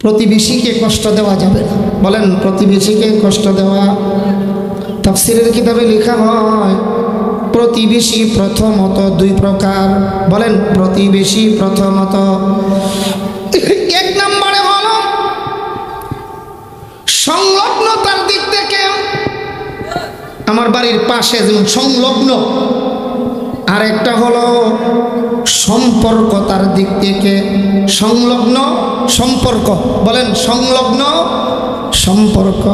প্রতিবেশীকে কষ্ট দেওয়া যাবে না। বলেন, প্রতিবেশীকে কষ্ট দেওয়া। তাফসীরের কিতাবে লেখা হয় প্রতিবেশী প্রথমত দুই প্রকার। বলেন, প্রতিবেশী প্রথমত এক নম্বরে হলো সংলগ্নতার দিক থেকে, আমার বাড়ির পাশে যেমন সংলগ্ন, আর একটা হলো সম্পর্কতার দিক থেকে। সংলগ্ন সম্পর্ক, বলেন সংলগ্ন সম্পর্ক।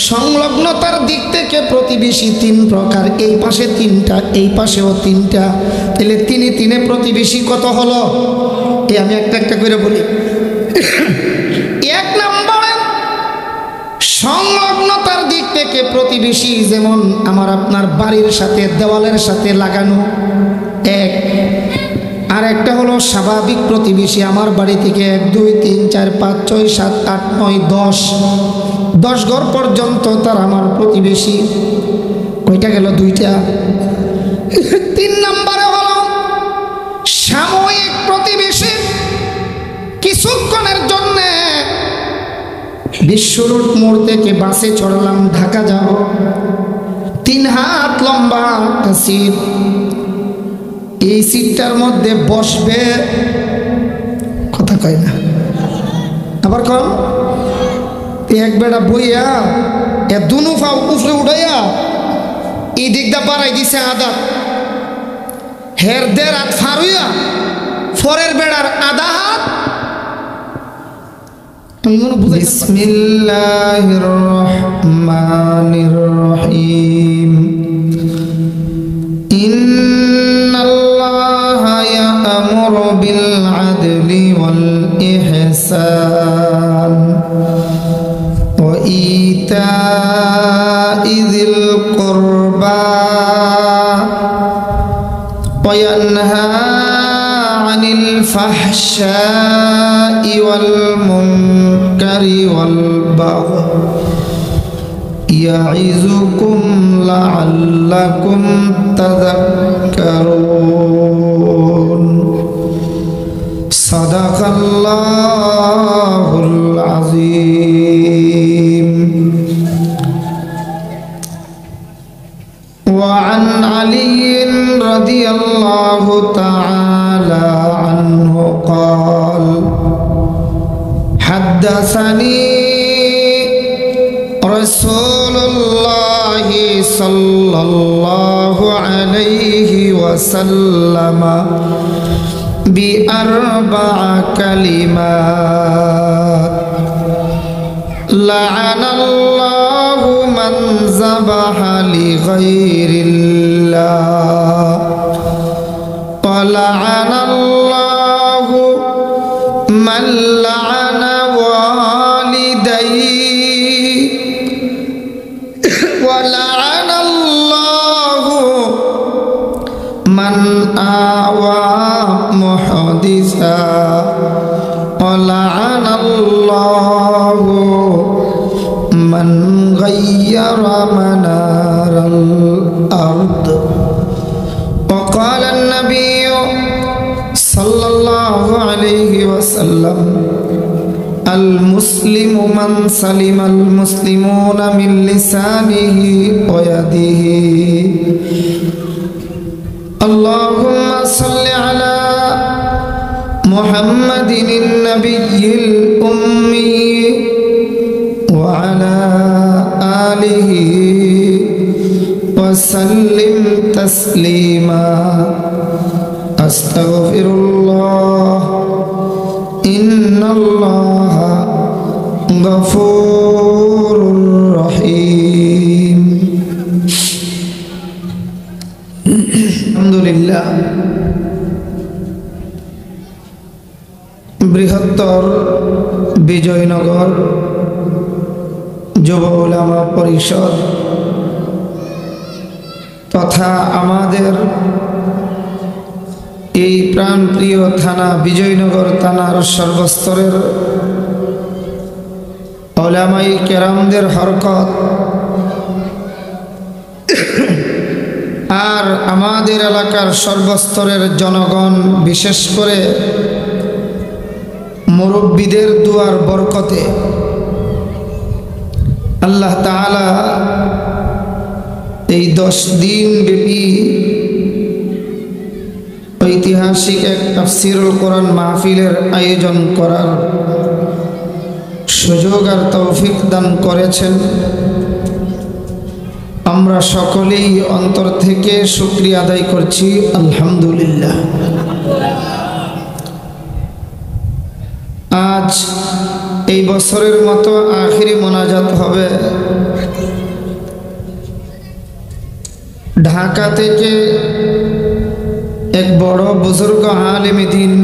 সংলগ্নতার দিক থেকে প্রতিবেশী তিন প্রকার, এই পাশে তিনটা, এই পাশেও তিনটা। তাহলে তিনে তিনে প্রতিবেশী কত হলো? এই আমি একটা একটা করে বলি। এক নম্বরে সংলগ্নতার দিক থেকে প্রতিবেশী যেমন আমার আপনার বাড়ির সাথে দেওয়ালের সাথে লাগানো এক, আর একটা হলো স্বাভাবিক প্রতিবেশী, আমার বাড়ি থেকে 1 2 3 4 5 6 7 8 9 10 ঘর পর্যন্ত তার আমার প্রতিবেশী। কয়টা গেল? দুইটা। 3 নম্বরে হলো সাময়িক প্রতিবেশী, কিছুক্ষণের জন্য বিশ্বরোড মোড় থেকে বাসে চড়লাম, ঢাকা যাব, 3 হাত লম্বা একটা সিট, এই সিটটার মধ্যে বসবে, কথা কয় না আবার কম, এক বেড়া বইয়া এ দুনু ফাও উপরে উঠাইয়া এই দিকটা বাড়াই দিছে আদা, হের দের হাত ফারুইয়া ফরের বেড়ার আধা হাত। বিসমিল্লাহির রহমানির রহিম। ইন্নাল্লাহা ইয়া'মুরু বিল আদলি ওয়াল ইহসান ওয়া ইতা'i যিল কুরবা ওয়া ইয়ানহা আনিল ফাহশা'i ওয়াল মুনকারি ওয়াল বাগই ইয়া'iযুকুম লা'আল্লাকুম তাযাক্কারুন। সাদাকাল্লাহুল আযীম। ওয়া আন আলিয়্যিন রাদিয়াল্লাহু তাআলা আনহু ক্বাল হাদ্দাসানি রাসূলুল্লাহ সাল্লাল্লাহু আলাইহি ওয়াসাল্লাম বিআরবা'a কালিমাত লা'আনাল্লাহু মান যাবাহা লিগাইরিল্লাহ ওয়া লা'আনাল্লাহু মান লা'আনা ওয়ালিদাইহি ওয়া লা'আনাল্লাহু মান আওয়া মুহাদিসা ওয়া লা'আনাল্লাহু মান গায়্যারা মানারাল আরদ। ওয়া ক্বালা আন-নাবিয়্যু সাল্লাল্লাহু আলাইহি ওয়াসাল্লাম আল মুসলিমু মান সালিমাল মুসলিমুনা মিন লিসানিহি ওয়া ইয়াদিহি। আল্লাহুম্মা সাল্লি আলা মুহাম্মাদিন নাবিয়্যিল উম্মি ওয়া আলা আলিহি ওয়া সাল্লিম তাসলিমা। আস্তাগফিরুল্লাহ ইন্নাল্লাহা গফুরুর রহিম। আলহামদুলিল্লাহ, বৃহত্তর বিজয়নগর যুব উলামা পরিষদ তথা আমাদের এই প্রাণপ্রিয় থানা বিজয়নগর থানার সর্বস্তরের উলামাই কেরামদের হরকত আর আমাদের এলাকার সর্বস্তরের জনগণ, বিশেষ করে মুরব্বিদের দুয়ার বরকতে আল্লাহ তাআলা এই 10 দিন ব্যাপী ঐতিহাসিক এক তাফসীরুল কোরআন মাহফিলের আয়োজন করার সুযোগ আর তৌফিক দান করেছেন। আমরা সকলেই অন্তর থেকে শুকরিয়া আদায় করছি, আলহামদুলিল্লাহ। আজ এই বছরের মতো আখিরি মোনাজাত হবে। ঢাকা থেকে এক বড় বুজুর্গ আলেমে দ্বীন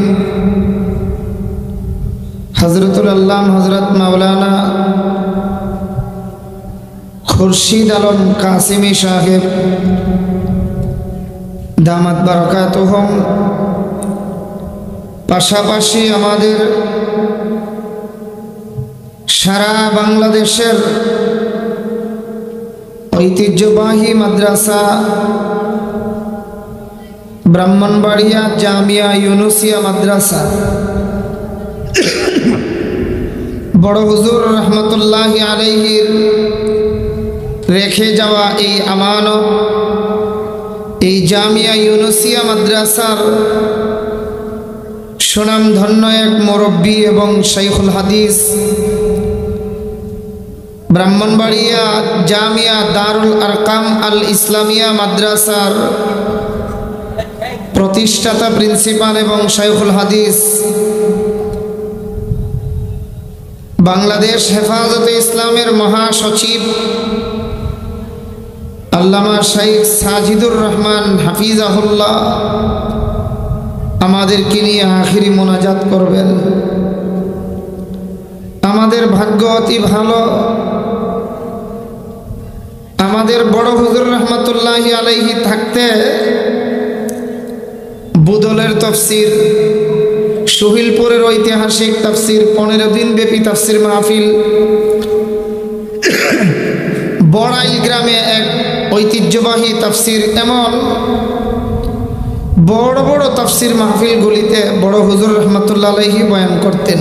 হযরতুল আল্লাহ হযরত মাওলানা খুরশিদ আলম কাসিমি সাহেব দামাত বারাকাতুহুম, পাশাপাশি আমাদের সারা বাংলাদেশের ঐতিহ্যবাহী মাদ্রাসা ব্রাহ্মণবাড়িয়া জামিয়া ইউনুসিয়া মাদ্রাসা বড় হুজুর রহমতুল্লাহি আলাইহির রেখে যাওয়া এই আমানত, এই জামিয়া ইউনুসিয়া মাদ্রাসার সুনামধন্য এক মুরব্বী এবং শাইখুল হাদিস ব্রাহ্মণবাড়িয়া জামিয়া দারুল আরকাম আল ইসলামিয়া মাদ্রাসার প্রতিষ্ঠাতা প্রিন্সিপাল এবং শাইখুল হাদিস, বাংলাদেশ হেফাজতে ইসলামের মহাসচিব আল্লামা শাইখ সাজিদুর রহমান হাফিজাহুল্লাহ আমাদেরকে নিয়ে আখিরি মোনাজাত করবেন। আমাদের ভাগ্য অতি ভালো, আমাদের বড় হুজুর রহমতুল্লাহি আলাইহি থাকতে বুদলের তাফসীর, সুহিলপুরের ঐতিহাসিক তাফসীর, 15 দিন ব্যাপী তাফসীর মাহফিল, বড়াইল গ্রামে এক ঐতিহ্যবাহী তাফসীর, এমন বড় বড় তাফসীর মাহফিলগুলিতে বড় হুজুর রহমতুল্লাহ আলাইহি বয়ান করতেন।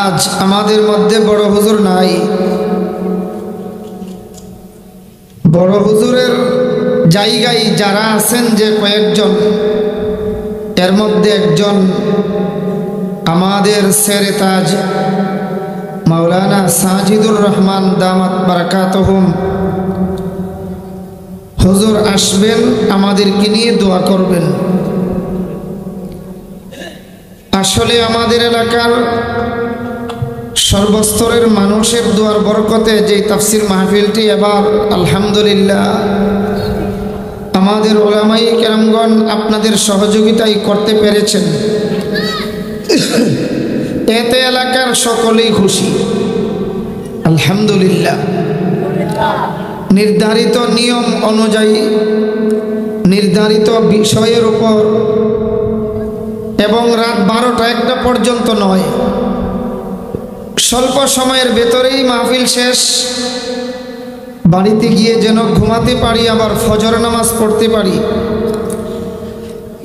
আজ আমাদের মধ্যে বড় হুজুর নাই। বড় হুজুরের জায়গায় যারা আছেন যে কয়েকজন, এর মধ্যে একজন আমাদের সেরে তাজ মাওলানা সাজিদুর রহমান দামাত বারাকাতুহুম। হুজুর আসবেন, আমাদেরকে নিয়ে দোয়া করবেন। আসলে আমাদের এলাকার সর্বস্তরের মানুষের দোয়ার বরকতে যে তাফসীর মাহফিলটি এবার আলহামদুলিল্লাহ আমাদের উলামায়ে কেরামগণ আপনাদের সহযোগিতায় করতে পেরেছেন। এতে এলাকার সকলেই খুশি, আলহামদুলিল্লাহ। নির্ধারিত নিয়ম অনুযায়ী নির্ধারিত বিষয়ের উপর এবং রাত 12টা-1টা পর্যন্ত নয়, স্বল্প সময়ের ভেতরেই মাহফিল শেষ, বাড়িতে গিয়ে যেন ঘুমাতে পারি, আবার ফজর নামাজ পড়তে পারি,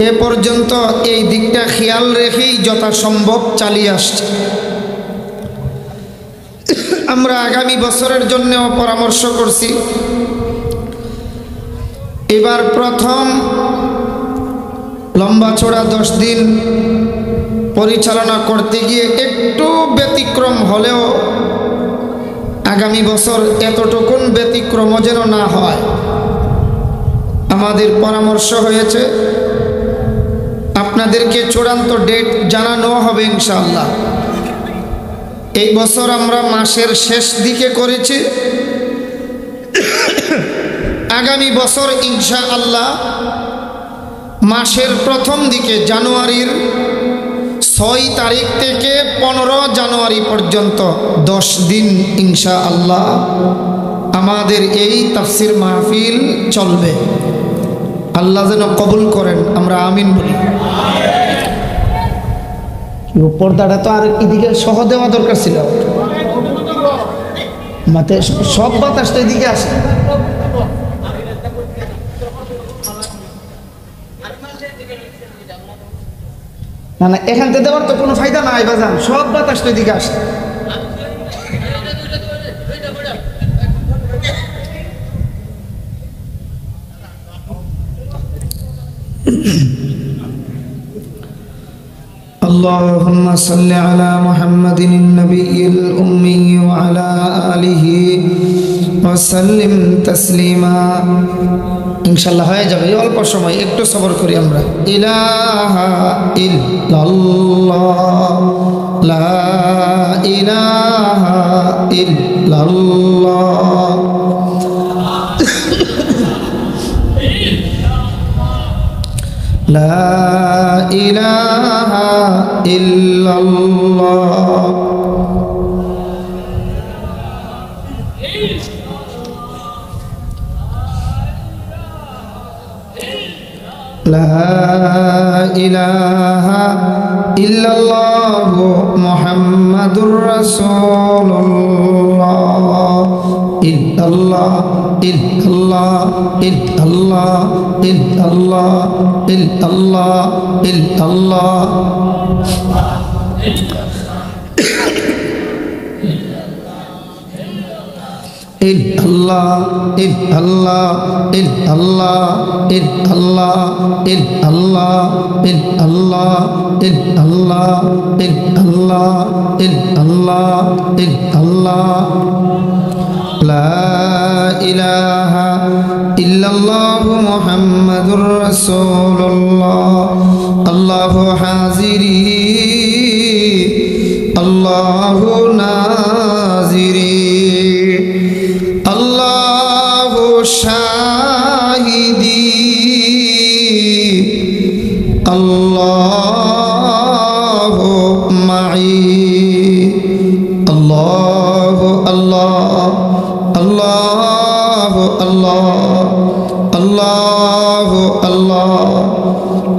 এ পর্যন্ত এই দিকটা খেয়াল রেখেই যথাসম্ভব চালিয়ে আসছে। আমরা আগামী বছরের জন্যও পরামর্শ করছি। এবার প্রথম লম্বা চড়া 10 দিন পরিচালনা করতে গিয়ে একটু ব্যতিক্রম হলেও আগামী বছর এতটুকুন ব্যতিক্রম যেন না হয়, আমাদের পরামর্শ হয়েছে। আপনাদেরকে চূড়ান্ত ডেট জানানো হবে ইনশাআল্লাহ। এই বছর আমরা মাসের শেষ দিকে করেছি, আগামী বছর ইনশাআল্লাহ মাসের প্রথম দিকে জানুয়ারির 6 তারিখ থেকে 15 জানুয়ারি পর্যন্ত 10 দিন ইনশাআল্লাহ আমাদের এই তাফসীর মাহফিল চলবে। আল্লাহ যেন কবুল করেন, আমরা আমিন বলি। পর্দাটা তো আর এদিকে সহ দেওয়া দরকার ছিল, মাতে সব বাতাস তো এদিকে আসে। না না, এখান থেকে দেওয়ার তো কোনো ফায়দা নাই বাজান, সব বাতাস তো এদিকে আসে। اللهم صل على محمد النبي الأمي وعلى آله وسلم تسليما ইনশাআল্লাহ হয়ে যাবে, অল্প সময় একটু সবর করি আমরা। ইলাহা ইল্লাল্লাহ লা ইলাহা ইল্লাল্লাহ লা ইলাহা ইল্লাল্লাহ লা ইলাহা ইল্লাল্লাহ মুহাম্মাদুর রাসূলুল্লাহ ইল্লাল্লাহ ইল্লাল্লাহ ইল্লাল্লাহ ইল্লাল্লাহ ইল্লাল্লাহ ইল্লাল্লাহ ইল্লাল্লাহ ইল্লাল্লাহ ইল্লাল্লাহ ইল্লাল্লাহ ইল্লাল্লাহ ইল্লাল্লাহ ইল্লাল্লাহ ইল্লাল্লাহ ইল্লাল্লাহ ইল্লাল্লাহ লা ইলাহা ইল্লাল্লাহ মুহাম্মাদুর রাসূলুল্লাহ আল্লাহু হাজিরি আল্লাহু নাজিরি আল্লাহু শাহিদি আল্লাহু মাই আল্লাহু আল্লাহ আল্লাহু আল্লাহ আল্লাহু আল্লাহ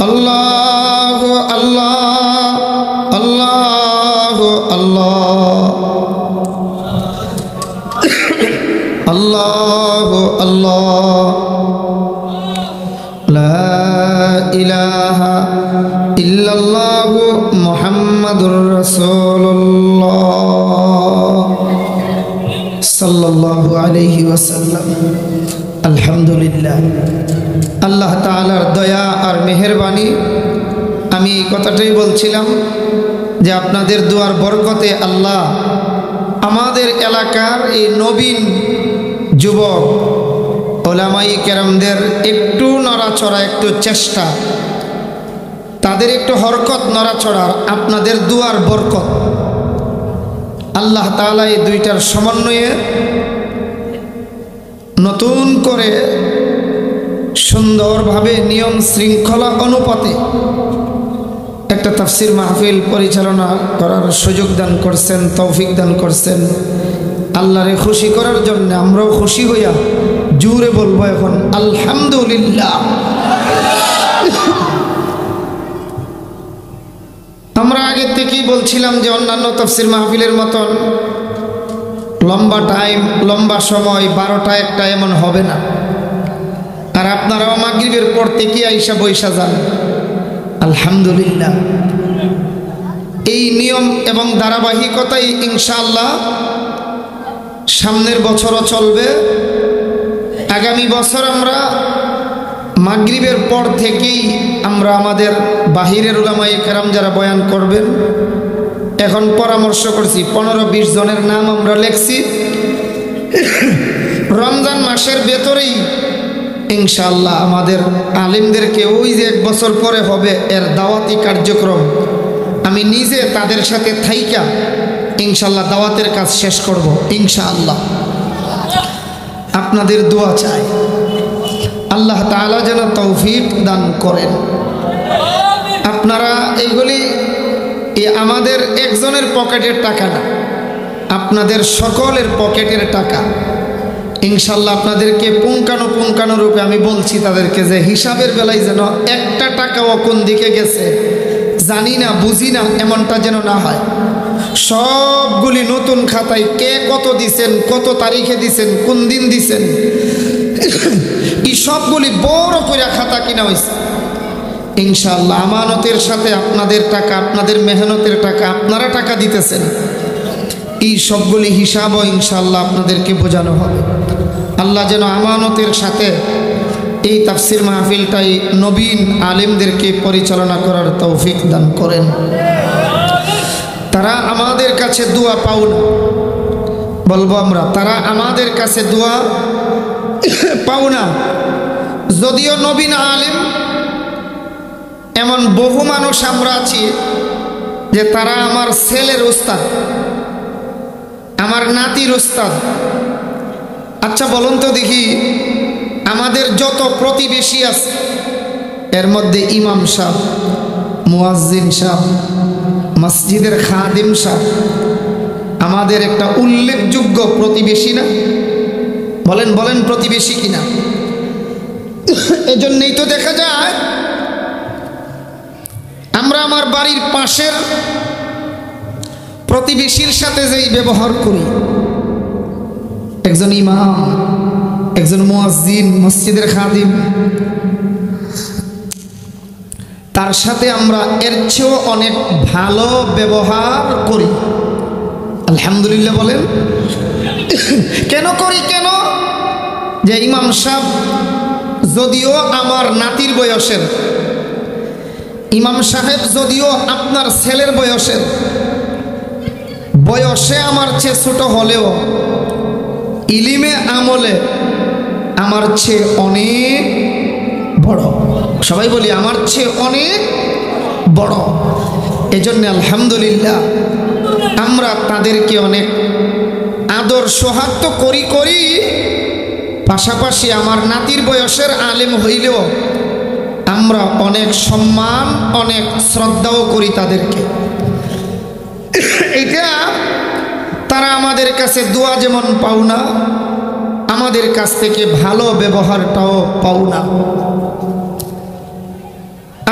আল্লাহু আল্লাহ আল্লাহু আল্লাহ আল্লাহু আল্লাহ লা ইলাহা ইল্লাল্লাহ মুহাম্মাদুর রাসূলুল্লাহ সাল্লাল্লাহু আলাইহি ওয়াসাল্লাম। আলহামদুলিল্লাহ, আল্লাহ তাআলার দয়া আর মেহেরবানি। আমি এই কথাটাই বলছিলাম যে আপনাদের দুয়ার বরকতে আল্লাহ আমাদের এলাকার এই নবীন যুবক ওলামাই কেরামদের একটু নড়াচড়া, একটু চেষ্টা, তাদের একটু হরকত নড়াচড়ার আপনাদের দুয়ার বরকত আল্লাহ তাআলা এই দুইটার সমন্বয়ে নতুন করে সুন্দরভাবে নিয়ম শৃঙ্খলা অনুপাতে একটা তাফসির মাহফিল পরিচালনা করার সুযোগ দান করছেন, তৌফিক দান করছেন। আল্লাহরে খুশি করার জন্য আমরাও খুশি হইয়া জোরে বলবো এখন আলহামদুলিল্লাহ। আমরা আগে থেকেই বলছিলাম যে অন্যান্য তাফসির মাহফিলের মতন লম্বা টাইম, লম্বা সময় 12টা 1টা এমন হবে না। আর আপনারাও মাগরিবের পর থেকে আইসা বৈশা যান। আলহামদুলিল্লাহ, এই নিয়ম এবং ধারাবাহিকতাই ইনশাআল্লাহ সামনের বছরও চলবে। আগামী বছর আমরা মাগরিবের পর থেকেই আমরা আমাদের বাহিরের উলামায়ে কেরাম যারা বয়ান করবেন, এখন পরামর্শ করছি 15-20 জনের নাম আমরা লেখছি। রমজান মাসের ভেতরেই ইনশাআল্লাহ আমাদের আলেমদেরকে ওই যে 1 বছর পরে হবে এর দাওয়াতি কার্যক্রম আমি নিজে তাদের সাথে থাইকা ইনশাআল্লাহ দাওয়াতের কাজ শেষ করব ইনশাআল্লাহ। আপনাদের দোয়া চাই, আল্লাহ তাআলা যেন তৌফিক দান করেন। আপনারা এইগুলি আমাদের একজনের পকেটের টাকা না, আপনাদের সকলের পকেটের টাকা। ইনশাআল্লাহ আপনাদেরকে পুঙ্খানু রূপে আমি বলছি তাদেরকে যে হিসাবের বেলায় যেন একটা টাকাও কোন দিকে গেছে জানি না, বুঝি না, এমনটা যেন না হয়। সবগুলি নতুন খাতায় কে কত দিছেন, কত তারিখে দিছেন, কোন দিন দিছেন, এই সবগুলি বড় করে খাতা কিনা হয়েছে। ইনশাআল্লাহ আমানতের সাথে আপনাদের টাকা, আপনাদের মেহনতের টাকা, আপনারা টাকা দিতেছেন, এই সবগুলি হিসাবও ইনশাআল্লাহ আপনাদেরকে বোঝানো হবে। আল্লাহ যেন আমানতের সাথে এই তাফসির মাহফিলটাই নবীন আলেমদেরকে পরিচালনা করার তৌফিক দান করেন। তারা আমাদের কাছে দোয়া পাও না, বলবো আমরা, তারা আমাদের কাছে দোয়া পাও না। যদিও নবীন আলেম, এমন বহু মানুষ আমরা আছি যে তারা আমার ছেলের উস্তাদ, আমার নাতির উস্তাদ। আচ্ছা বলুন তো দেখি, আমাদের যত প্রতিবেশী আছে এর মধ্যে ইমাম সাহেব, মুয়াজ্জিন সাহেব, মসজিদের খাদিম সাহেব আমাদের একটা উল্লেখযোগ্য প্রতিবেশী না? বলেন বলেন, প্রতিবেশী কিনা? এজন্যই তো দেখা যায় আমরা আমার বাড়ির পাশের প্রতিবেশীর সাথে যেই ব্যবহার করি, একজন ইমাম, একজন মুয়াজ্জিন, মসজিদের খাদিম, তার সাথে আমরা এর চেয়েও অনেক ভালো ব্যবহার করি। আলহামদুলিল্লাহ বলেন। কেন করি? কেন? যে ইমাম সাহেব যদিও আমার নাতির বয়সের, ইমাম সাহেব যদিও আপনার ছেলের বয়সের, বয়সে আমার চেয়ে ছোট হলেও ইলিমে আমলে আমার চেয়ে অনেক বড়। সবাই বলি আমার চেয়ে অনেক বড়। এজন্য আলহামদুলিল্লাহ আমরা তাদেরকে অনেক আদর সৌহার্দ্য করি। পাশাপাশি আমার নাতির বয়সের আলেম হইলেও আমরা অনেক সম্মান, অনেক শ্রদ্ধাও করি তাদেরকে। এটা তারা আমাদের কাছে দোয়া যেমন পাও না, আমাদের কাছ থেকে ভালো ব্যবহারটাও পাও না।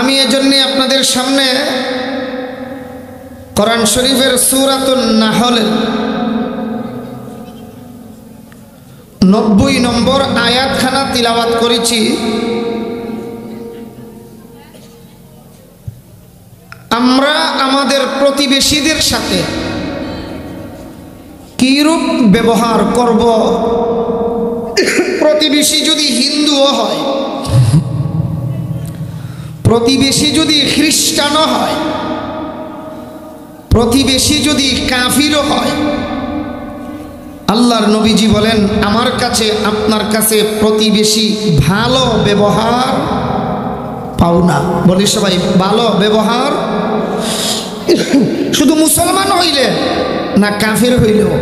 আমি এজন্য আপনাদের সামনে কোরআন শরীফের সূরাতুন নাহলের 90 নম্বর আয়াতখানা তিলাওয়াত করেছি। আমরা আমাদের প্রতিবেশীদের সাথে কিরূপ ব্যবহার করব? প্রতিবেশী যদি হিন্দুও হয়, প্রতিবেশী যদি খ্রিস্টানও হয়, প্রতিবেশী যদি কাফিরও হয়, আল্লাহর নবীজি বলেন আমার কাছে আপনার কাছে প্রতিবেশী ভালো ব্যবহার পাও না। বলি সবাই, ভালো ব্যবহার শুধু মুসলমান হইলে না কাফের হইলেও?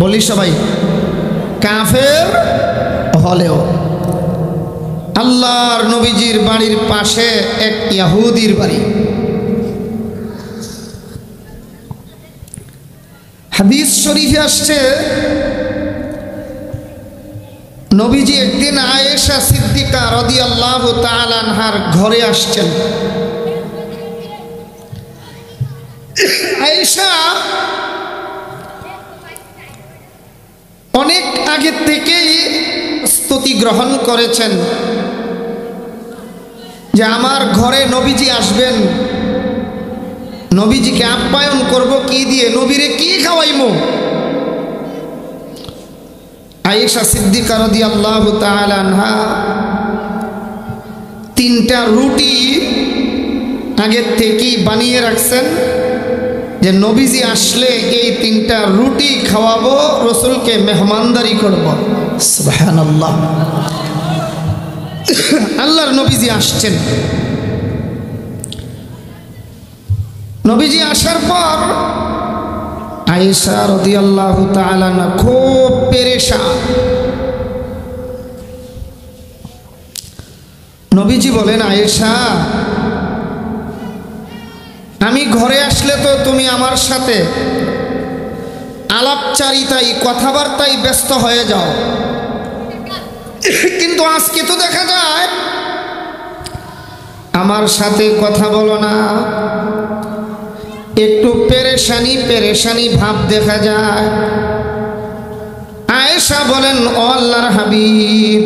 বলি সবাই, কাফের হলেও। আল্লাহর নবীজির বাড়ির পাশে এক ইহুদির বাড়ি। হাদিস শরীফে আসছে নবীজি একদিন আয়েশা সিদ্দিকা রাদিয়াল্লাহু তাআলা আনহার ঘরে আসছেন। আয়েশা অনেক আগে থেকেই স্তুতি গ্রহণ করেছেন যে আমার ঘরে নবীজি আসবেন, নবীজিকে আপ্যায়ন করব কি দিয়ে, নবীরে কি খাওয়াইমু। আয়েশা সিদ্দিকা রাদিয়াল্লাহু তাআলা আনহা 3টা রুটি আগে থেকেই বানিয়ে রাখছেন যে নবীজি আসলে এই 3টা রুটি খাওয়াবো, রসুলকে মেহমানদারি করব। সুবহানাল্লাহ। আল্লাহর নবীজি আসছেন। নবীজি আসার পর আয়েশা রাদিয়াল্লাহু তাআলা আনহা খুব পেরেশান। নবীজি বলেন, আয়েশা আমি ঘরে আসলে তো তুমি আমার সাথে আলাপচারিতায়, কথাবার্তায় ব্যস্ত হয়ে যাও, কিন্তু আজকে তো দেখা যায় আমার সাথে কথা বলো না, একটু পেরেশানি পেরেশানি ভাব দেখা যায়। আয়েশা বলেন, ও আল্লাহর হাবিব,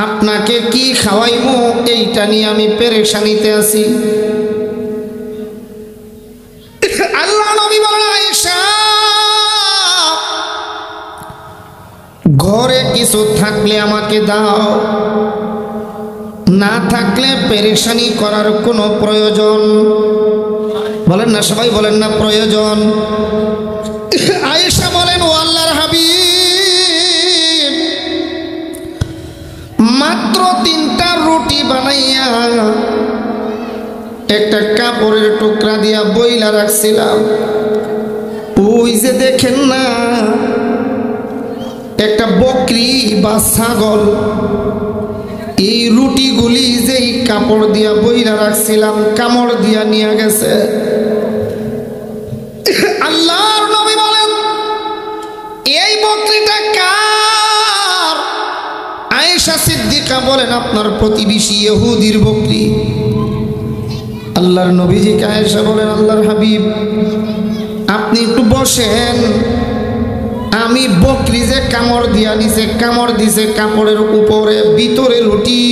আপনার আপনাকে কি খাওয়াইমু এইটা নিয়ে আমি পেরেশানিতে আছি। আল্লাহ নবী বলেন, আয়েশা ঘরে কিছু থাকলে আমাকে দাও, না থাকলে পেরেশানি করার কোনো প্রয়োজন, বলেন না সবাই, বলেন না প্রয়োজন। আয়েশা বলেন, ও আল্লাহর হাবিব, মাত্র 3টা রুটি বানাইয়া একটা কাপড়ের টুকরা দিয়া বইলা রাখছিলাম। ওই যে দেখেন না একটা বকরি বা ছাগল, এই রুটিগুলি যেই কাপড় দিয়া বইলা রাখছিলাম কামড় দিয়া নিয়ে গেছে। আল্লাহর নবী বলেন, এই বকরিটা কার? আয়েশা সিদ্দিকা বলেন, আপনার প্রতিবেশী ইহুদির বকরি। আল্লাহর নবীজিকে আয়েশা বলেন, আল্লাহর হাবিব আপনি একটু বসেন, আমি বকরি যে কামড় দিয়া নিছে, কামড় দিছে কাপড়ের উপরে, ভিতরে রুটি,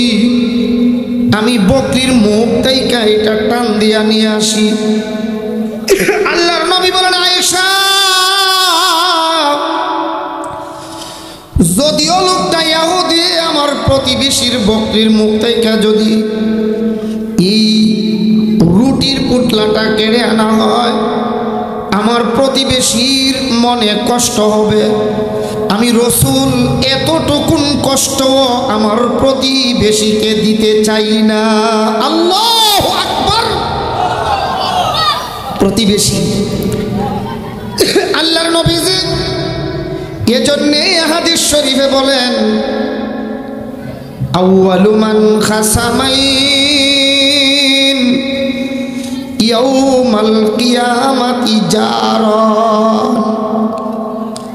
আমি বকরির মুখ থেকে এটা টান দিয়া নিয়ে আসি। আল্লাহর নবী বলেন, আয়েশা যদিও লোকটা ইহুদি, আমার প্রতিবেশীর বকরির মুখ থেকে যদি এই রুটির পুটলাটা কেড়ে আনা হয়, আমার প্রতিবেশীর মনে কষ্ট হবে। আমি রাসূল এতটুকুন কষ্ট আমার প্রতিবেশীকে দিতে চাই না। আল্লাহু আকবার। প্রতিবেশী আল্লাহর নবীজি এজন্যে হাদিস শরীফে বলেন, আউয়ালু মান খাসামাইন ইয়াউমাল কিয়ামাতি জারান।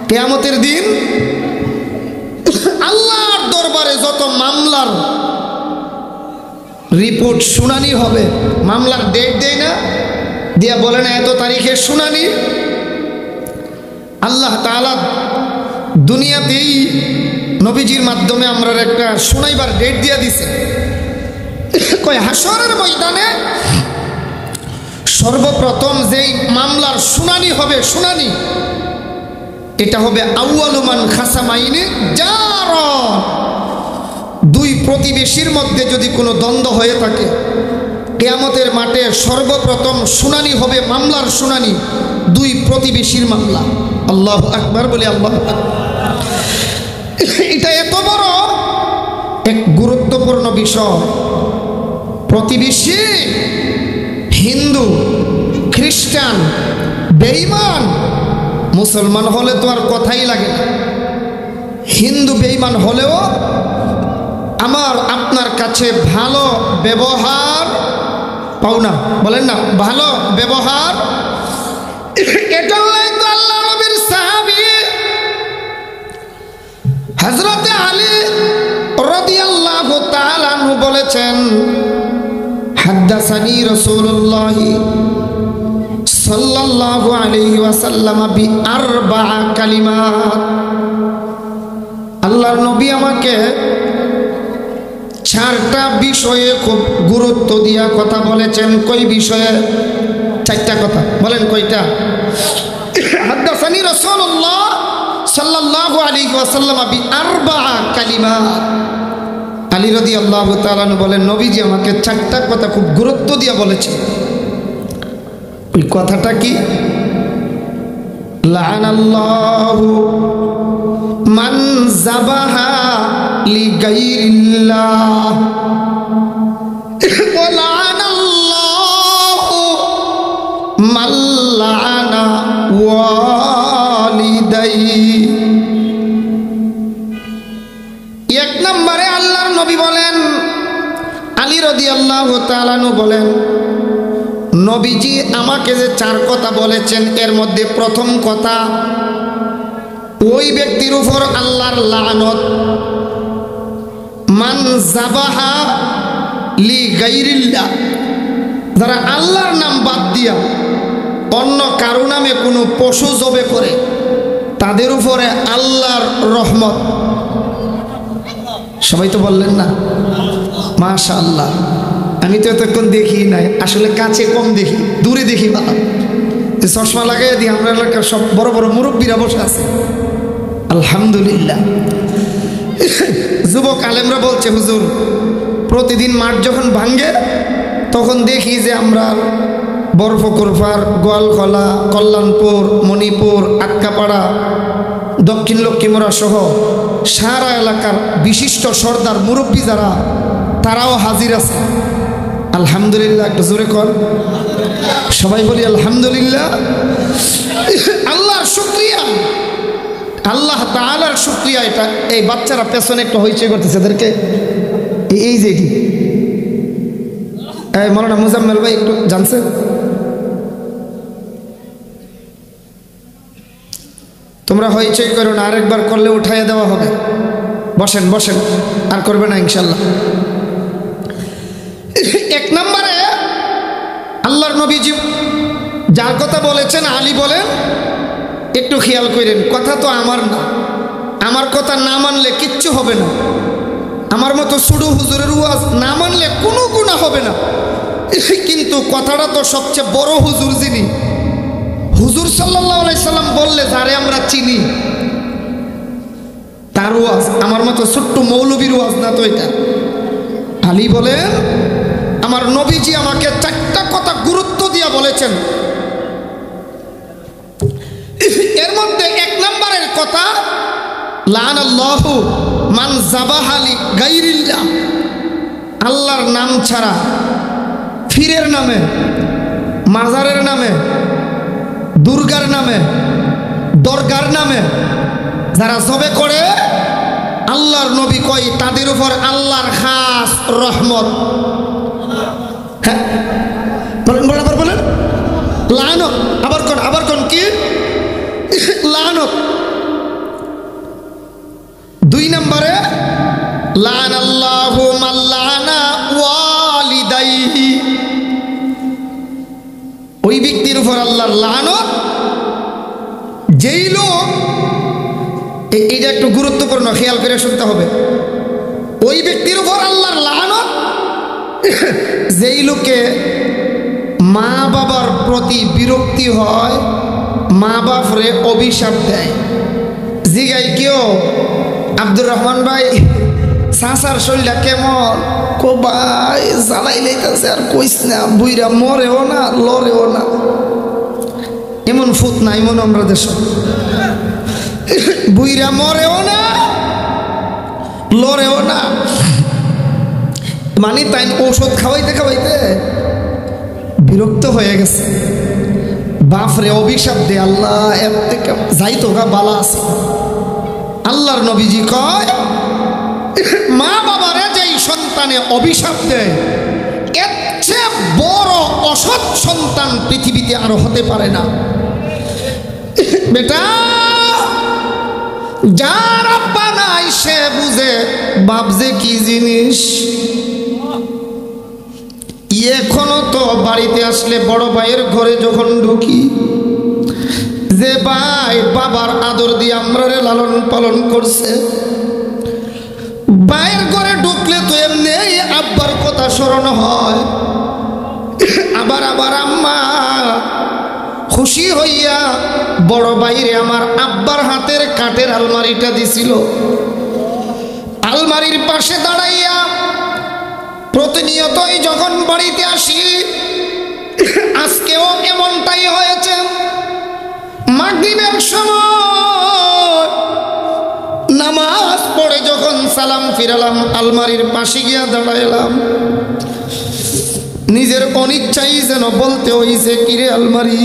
কিয়ামতের দিন আল্লাহর দরবারে যত মামলার রিপোর্ট শুনানি হবে, মামলার ডেট দেয় না, দিয়া বলে না এত তারিখে শুনানি। আল্লাহ তাআলা দুনিয়াতেই নবীজির মাধ্যমে আমরা একটা শুনাইবার ডেট দিয়া দিছে। কয় হাসরের ময়দানে সর্বপ্রথম যেই মামলার শুনানি হবে, শুনানি এটা হবে আউয়ালু মান খাসামাইনি জারান। দুই প্রতিবেশীর মধ্যে যদি কোনো দ্বন্দ্ব হয়ে থাকে, কিয়ামতের মাঠে সর্বপ্রথম শুনানি হবে, মামলার শুনানি দুই প্রতিবেশীর মামলা। আল্লাহু আকবার বলে আল্লাহু আকবার। এটা এত বড় এক গুরুত্বপূর্ণ বিষয়। প্রতিবেশী হিন্দু, খ্রিস্টান, বেঈমান, মুসলমান হলে তো আর কথাই লাগে না। হিন্দু বেঈমান হলেও আমার আপনার কাছে ভালো ব্যবহার পাও না, বলেন না ভালো ব্যবহার। এটা তো আল্লাহ নবীর সাহাবী হযরতে আলী রাদিয়াল্লাহু তাআলা আনহু বলেছেন, হাদ্দাসানি রাসূলুল্লাহ সাল্লাল্লাহু আলাইহি ওয়াসাল্লাম বি আরবা'a কালিমাত। আল্লাহর নবী আমাকে 4টা বিষয়ে খুব গুরুত্ব দিয়া কথা বলেছেন। কই বিষয়ে? 4টা কথা। বলেন কয়টা? হাদ্দাসানি রাসূলুল্লাহ সাল্লাল্লাহু আলাইহি ওয়াসাল্লাম বি আরবা'a কালিমাত। আলী রাদিয়াল্লাহু তাআলা বলেন, নবীজি আমাকে 4টা কথা খুব গুরুত্ব দিয়া বলেছেন। ওই কথাটা কি? লাআনাল্লাহু মান যাবাহা লিগাইরিল্লাহ ওয়া লাআনাল্লাহু মান লাআনা ওয়ালিদাইহি। এক নম্বরে আল্লাহর নবী বলেন, আলী রাদিয়াল্লাহু তাআলা বলেন, নবীজি আমাকে যে 4 কথা বলেছেন এর মধ্যে প্রথম কথা, ওই ব্যক্তির উপর আল্লাহর লানত, মান যাবাহা লি গায়রিল্লাহ, যারা আল্লাহর নাম বাদ দিয়া অন্য কারো নামে কোনো পশু জবে করে, তাদের উপরে আল্লাহর রহমত। সবাই তো বললেন না মাশাআল্লাহ। আমি তো এতক্ষণ দেখি নাই, আসলে কাছে কম দেখি, দূরে দেখি ভালো। চশমা লাগাই দিই, আমরা এলাকার সব বড় বড় মুরব্বীরা বসে আছে আলহামদুলিল্লাহ। যুবক আলেমরা বলছে হুজুর প্রতিদিন মাঠ যখন ভাঙ্গে তখন দেখি যে আমরা বরফকুরফার, গোয়ালখলা, কল্যাণপুর, মণিপুর, আটকাপাড়া, দক্ষিণ লক্ষ্মীমোড়া সহ সারা এলাকার বিশিষ্ট সর্দার মুরব্বী যারা তারাও হাজির আছে। আলহামদুলিল্লাহ, একটু জোরে কর, সবাই বলি আলহামদুলিল্লাহ। আল্লাহর শুকরিয়া, আল্লাহ তাআলার শুকরিয়া। এটা এই বাচ্চারা পেছনে একটু হইচই করতেছে, এদেরকে এই যে কি মৌলানা মুজাম্মেল ভাই একটু জানছেন? তোমরা হইচই করো না, আরেকবার করলে উঠাইয়া দেওয়া হবে। বসেন বসেন, আর করবে না ইনশাল্লাহ। এক নম্বরে আল্লাহর নবীজি যার কথা বলেছেন আলী বলেন, একটু খেয়াল করেন, কথা তো আমার না, আমার কথা না মানলে কিচ্ছু হবে না। আমার মতো সুডু হুজুরের ওয়াজ না মানলে কোনো গুনাহ হবে না, কিন্তু কথাটা তো সবচেয়ে বড় হুজুর যিনি, হুজুর সাল্লাল্লাহু আলাইহি সাল্লাম বললে যারে আমরা চিনি তার ওয়াজ, আমার মতো ছোট্ট মৌলবীর ওয়াজ না তো এটা। আলী বলেন আমার নবীজি আমাকে চারটা কথা গুরুত্ব দিয়া বলেছেন, এর মধ্যে এক নম্বরের কথা লানাল্লাহু মান যাবাহা লি গায়রিল্লাহ, আল্লাহর নাম ছাড়া ফিরের নামে, মাজারের নামে, দুর্গার নামে, দরগার নামে যারা জবে করে, আল্লাহর নবী কয় তাদের উপর আল্লাহর খাস রহমত। হ্যাঁ বলেন বলেন আবার বলেন, লানত। আবার কোন কি লানত। দুই নম্বরে লানাল্লাহু মান লানা ওয়ালিদাইহি, ওই ব্যক্তির উপর আল্লাহর লানত যেই লোক, এইটা একটু গুরুত্বপূর্ণ, খেয়াল করে শুনতে হবে। ওই ব্যক্তির উপর আল্লাহর লানত যেই লোকে মা বাবার প্রতি বিরক্তি হয়, মা বাপরে অভিশাপ দেয়। জিগাই কেউ আব্দুর রহমান ভাই সাসার শরীরটা কেমন, কো ভাই জ্বালাই লাইতাছে, আর কইস না, বুইরা মরেও না লড়েও না। এমন ফুত নাই মন আমরা দেশ, বুইরা মরেও না লড়েও না, মানে তাই ঔষধ খাওয়াইতে খাওয়াইতে বিরক্ত হয়ে গেছে, বাপরে অভিশাপ দে, আল্লাহ এর থেকে যাইতো গা বালা আছে। আল্লাহর নবীজি কয় মা বাবারে যেই সন্তানে অভিশাপ দেয়, এর চেয়ে বড় অসৎ সন্তান পৃথিবীতে আর হতে পারে না। বেটা যার আব্বা নাই সে বুঝে বাপ যে কি জিনিস। এখনো তো বাড়িতে আসলে বড় ভাইয়ের ঘরে যখন ঢুকি, যে ভাই বাবার আদর দিয়ে আমরা লালন পালন করছে, ভাইয়ের ঘরে ঢুকলে তো এমনি আব্বার কথা স্মরণ হয়। আবার আম্মা খুশি হইয়া বড় ভাইরে আমার আব্বার হাতের কাঠের আলমারিটা দিছিল, আলমারির পাশে দাঁড়াইয়া প্রতিনিয়তই যখন বাড়িতে আসি, আজকেও এমনটাই হয়েছে। মাগরিবের সময় নামাজ পড়ে যখন সালাম ফিরালাম, আলমারির পাশে গিয়া দাঁড়াইলাম, নিজের অনিচ্ছাই যেন বলতে হইছে, কিরে আলমারি,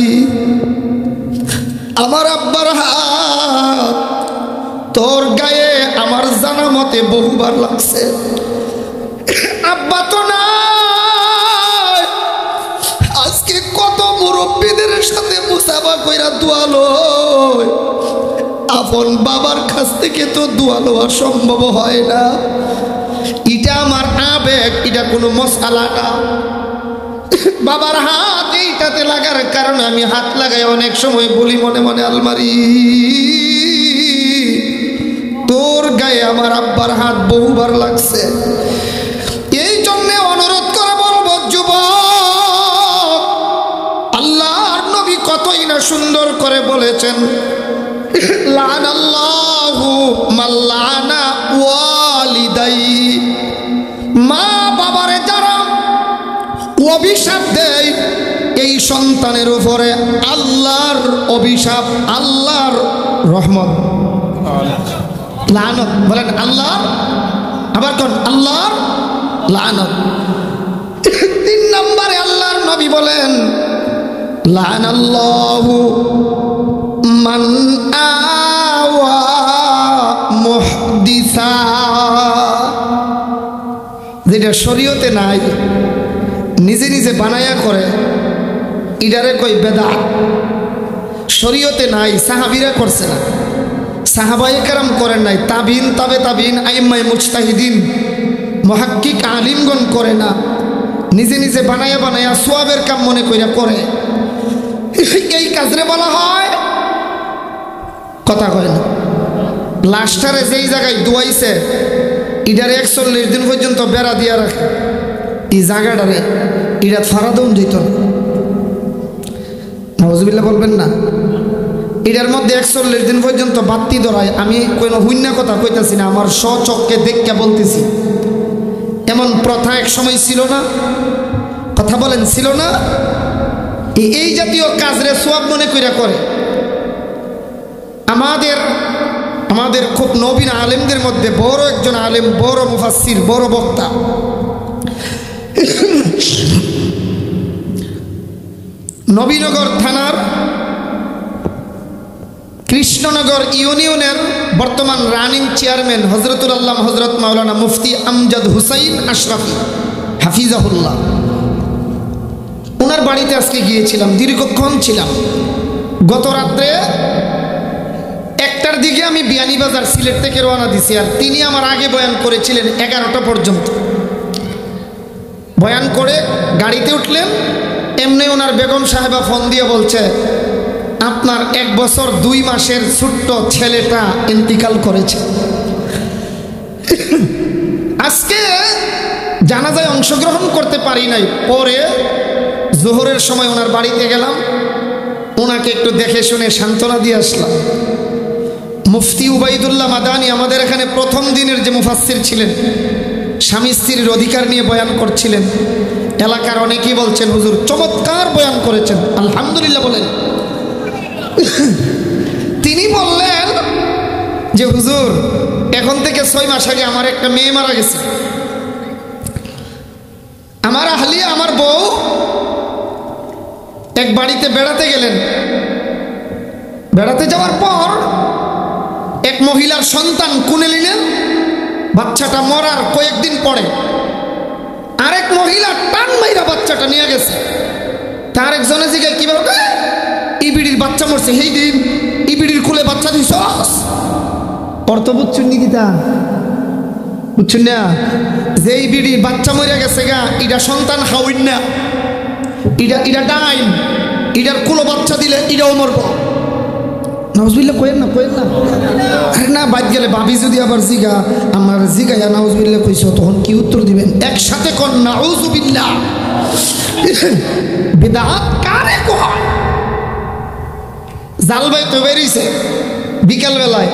আমার আব্বার হাত তোর গায়ে আমার জানা মতে বহুবার লাগছে, আব্বা তো নাই। আজকে কত মুরব্বীদের সাথে মুসাফা কইরা দোয়া লই, আপন বাবার কাছ থেকে তো দোয়া লওয়া সম্ভব হয় না। এটা আমার আবেগ, এটা কোনো মশালা না। বাবার হাত এইটাতে লাগার কারণে আমি হাত লাগাই অনেক সময় বলি মনে মনে, আলমারি তোর গায়ে আমার আব্বার হাত বহুবার লাগছে। এই জন্যে অনুরোধ করে বলবো, যুবক, আল্লাহর নবী কতই না সুন্দর করে বলেছেন, লানাল্লাহু মাল্লানা ওয়ালিদাই, মা বাবারে যারা অভিশাপ দেয় এই সন্তানের উপরে আল্লাহর অভিশাপ, আল্লাহর রহমত, লানত। বলেন আল্লাহর, আবার কোন আল্লাহর লানত। 3 নম্বরে আল্লাহর নবী বলেন, লানাল্লাহু মান আওয়া মুহদিসা, যেটা শরীয়তে নাই, নিজে নিজে বানায়া করে, ইডারে কই বেদাত। শরীয়তে নাই, সাহাবীরা করছে না, সাহাবায়ে কেরাম করেন নাই, তাবিন তাবে তাবিন আইম্মায়ে মুজতাহিদিন মুহাক্কিক আলিমগণ করে না, নিজে নিজে বানায়া বানায়া সোয়াবের কাম মনে কইরা করে। এই কাজরে বলা হয়, কথা কয় না, লাস্টারে যেই জায়গায় দুয়াইছে ইডারে 41 দিন পর্যন্ত বেড়া দিয়া রাখে, এই জায়গাটারে ইডা ফারাদম যেত নাউজুবিল্লাহ বলবেন না। এটার মধ্যে 41 দিন পর্যন্ত বাতি ধরায়। আমি কোনো হুইন্না কথা কইতাছি না, আমার স্বচক্ষে দেখে বলতেছি। এমন প্রথা এক সময় ছিল না? কথা বলেন, ছিল না? এই জাতীয় কাজরে সোয়াব মনে কইরা করে। আমাদের খুব নবীন আলেমদের মধ্যে বড় একজন আলেম, বড় মুফাসসির, বড় বক্তা, নবীনগর থানার কৃষ্ণনগর ইউনিয়নের বর্তমান রানিং চেয়ারম্যান হযরতুল আল্লাহ হযরত মাওলানা মুফতি আমজাদ হুসাইন আশরাফি হাফিজাহুল্লাহ, ওনার বাড়িতে আজকে গিয়েছিলাম, দীর্ঘক্ষণ ছিলাম। গত রাত্রে 1টার দিকে আমি বিয়ানীবাজার সিলেট থেকে রওনা দিছি, আর তিনি আমার আগে বয়ান করেছিলেন 11টা পর্যন্ত। বয়ান করে গাড়িতে উঠলেন, এমনি ওনার বেগম সাহেবা ফোন দিয়ে বলছে, আপনার 1 বছর 2 মাসের ছোট্ট ছেলেটা ইন্তিকাল করেছে। আজকে জানাজায় অংশগ্রহণ করতে পারি নাই, পরে জোহরের সময় ওনার বাড়িতে গেলাম, ওনাকে একটু দেখে শুনে সান্ত্বনা দিয়ে আসলাম। মুফতি উবাইদুল্লাহ মাদানী আমাদের এখানে প্রথম দিনের যে মুফাসসির ছিলেন, স্বামী স্ত্রীর অধিকার নিয়ে বয়ান করছিলেন। এলাকার অনেকেই বলছেন, হুজুর চমৎকার বয়ান করেছেন, আলহামদুলিল্লাহ বলেন। তিনি বললেন যে হুজুর, এখন থেকে 6 মাস আগে আমার একটা মেয়ে মারা গেছে। আমার আহলিয়া, আমার বউ এক বাড়িতে বেড়াতে গেলেন। বেড়াতে যাওয়ার পর এক মহিলার সন্তান কোলে নিলেন। বাচ্চাটা মরার কয়েকদিন পরে আরেক মহিলা টান মাইরা বাচ্চাটা নিয়ে গেছে। তার একজনে জিজ্ঞাসা, কিভাবে ইবিডির বাচ্চা মরছে, সেই দিন ইবিডির কোলে বাচ্চা দিস? অর্থ বুঝছেন নাকি? তা বুঝছেন না? যে ইবিডির বাচ্চা মরে গেছে গা, ইটা সন্তান হাউইন না, ইটা ডাইন, ইটার কোলো বাচ্চা দিলে ইটাও মরব। নাউজুবিল্লাহ কইেন না, কইেন না। আরে না, বাদ গেলে ভাবি যদি আবার জিগা, আমার জিগাইয়া নাউজুবিল্লাহ কইছ, তখন কি উত্তর দিবেন? একসাথে কর নাউজুবিল্লাহ। বিদআত কারে কয়? জাল ভাই তো বেরিয়েছে বিকাল বেলায়,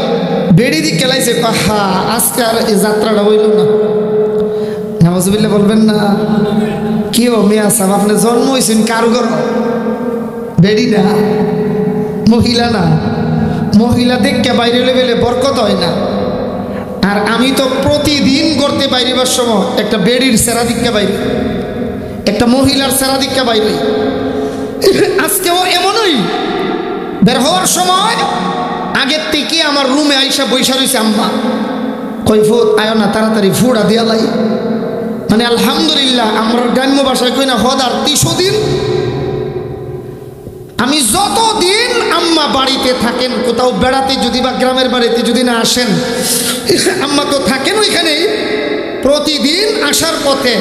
বেড়ি দিয়ে খেলাইছে, হা আজকে আর এই যাত্রাটা হইল না। নাউজুবিল্লাহ বলবেন না? কি ও মিয়া সাহেব, আপনি জন্ম হয়েছেন কারুগর? বেড়ি না, মহিলা না, মহিলা দেখকে বাইরে লেভেলে বরকত হয় না। আর আমি তো প্রতিদিন করতে বাইরেবার সময় একটা বেড়ির সেরা দিককে বাইরে, একটা মহিলার সেরা দিককে বাইরে। আজকেও এমনই বের হওয়ার সময় আগের থেকে আমার রুমে আইসা বৈশা রয়েছে আম্মা, কৈফুত আয় না, তাড়াতাড়ি ফুড়া দিয়ালাই। মানে আলহামদুলিল্লাহ, আমরা গ্রাম্য ভাষায় কই না হদার 300 দিন। আমি যতদিন আম্মা বাড়িতে থাকেন, কোথাও বেড়াতে যদি বা গ্রামের বাড়িতে যদি না আসেন, আম্মা তো থাকেন ওইখানেই। প্রতিদিন আসার পথে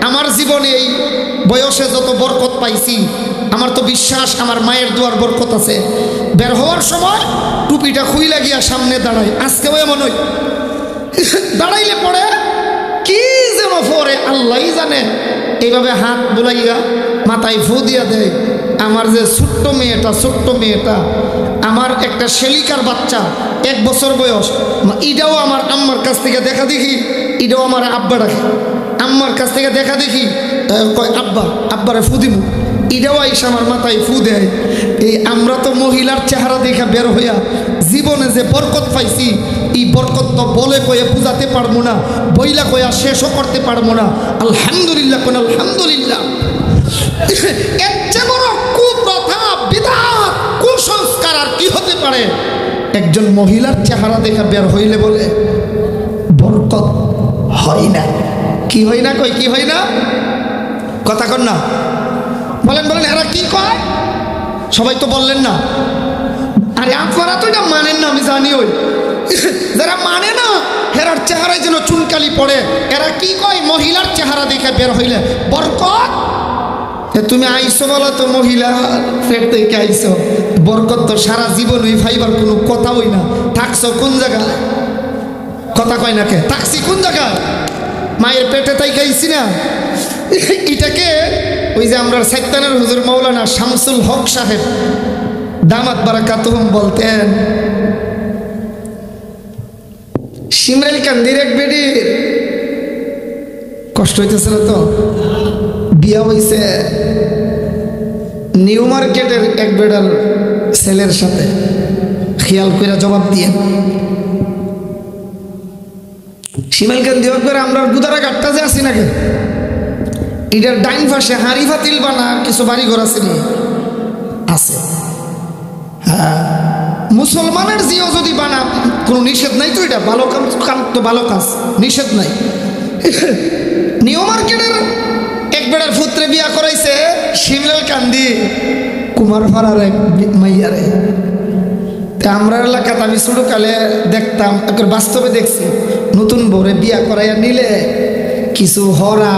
আমার জীবনে এই বয়সে যত বরকত পাইছি, আমার তো বিশ্বাস আমার মায়ের দুয়ার বরকত আছে। বের হওয়ার সময় টুপিটা খুইলা গিয়া সামনে দাঁড়াই, আজকেও এমন হই দাঁড়াইলে পরে কি যেন পরে আল্লাহ জানে, এইভাবে হাত বুলাইয়া মাথায় ফু দিয়া দেয়। আমার যে ছোট্ট মেয়েটা আমার একটা শেলিকার বাচ্চা 1 বছর বয়স, এটাও আমার আম্মার কাছ থেকে দেখা দেখি, এটাও আমার আব্বা ডাকে, আম্মার কাছ থেকে দেখা দেখি কয় আব্বারে ফু দিব, এটাও আইসা আমার মাথায় ফু দেয়। এই আমরা তো মহিলার চেহারা দেখা বের হইয়া জীবনে যে বরকত পাইছি, এই বরকত তো বলে কয়ে বুঝাতে পারবো না, বইলা কয়া শেষও করতে পারবো না। আলহামদুলিল্লাহ কোন আলহামদুলিল্লাহ। এর চেয়ে বড় কুপ্রথা, বিদআত, কুসংস্কার আর কি হতে পারে? একজন মহিলার চেহারা দেখা বের হইলে বলে বরকত হয় না। কি হয় না? কই কি হয় না? কথা কন না, বলেন এরা কি কয়? সবাই তো বললেন না। আরে আপনারা তো এটা মানেন না, আমি জানি। ওই যারা মানে না হেরার চেহারায় যেন চুনকালি পড়ে। এরা কি কয়? মহিলার চেহারা দেখে বের হইলে বরকত। তুমি আইসো বলো তো মহিলা পেট থেকে আইসো, বরকত তো সারা জীবন ওই ফাইবার কোনো কথা হই না। থাকছো কোন জায়গায়? কথা কয় না কে? থাকছি কোন জায়গায়? মায়ের পেটে তাই খাইছি না। এটাকে ওই যে আমরা সাইতানের হুজুর মৌলানা শামসুল হক সাহেব দামাত বারাকাতুহুম বলতেন, শিমরাইল কান্দির এক বেডির কষ্ট হইতেছে না তো, বিয়া হইছে নিউ মার্কেটের এক বেডার ছেলের সাথে। খেয়াল করে জবাব দিয়ে শিমাইল কান্দি একবার আমরা গুদারা ঘাটটা যে আছি নাকি, এটার ডাইন পাশে হাঁড়ি ফাতিল বানা কিছু বাড়ি ঘর আছে আছে। হ্যাঁ, মুসলমানের জিও যদি বানা কোনো নিষেধ নাই তো, এটা ভালো কাম তো ভালো কাজ, নিষেধ নাই। নিউ মার্কেটের এক বেড়ার পুত্রে বিয়া করাইছে শিমলাল কান্দি কুমারপাড়ার এক মাইয়ারে। আমরা এলাকাতে আমি ছোটকালে দেখতাম, বাস্তবে দেখছি, নতুন বউরে বিয়া করাইয়া নিলে কিছু হরা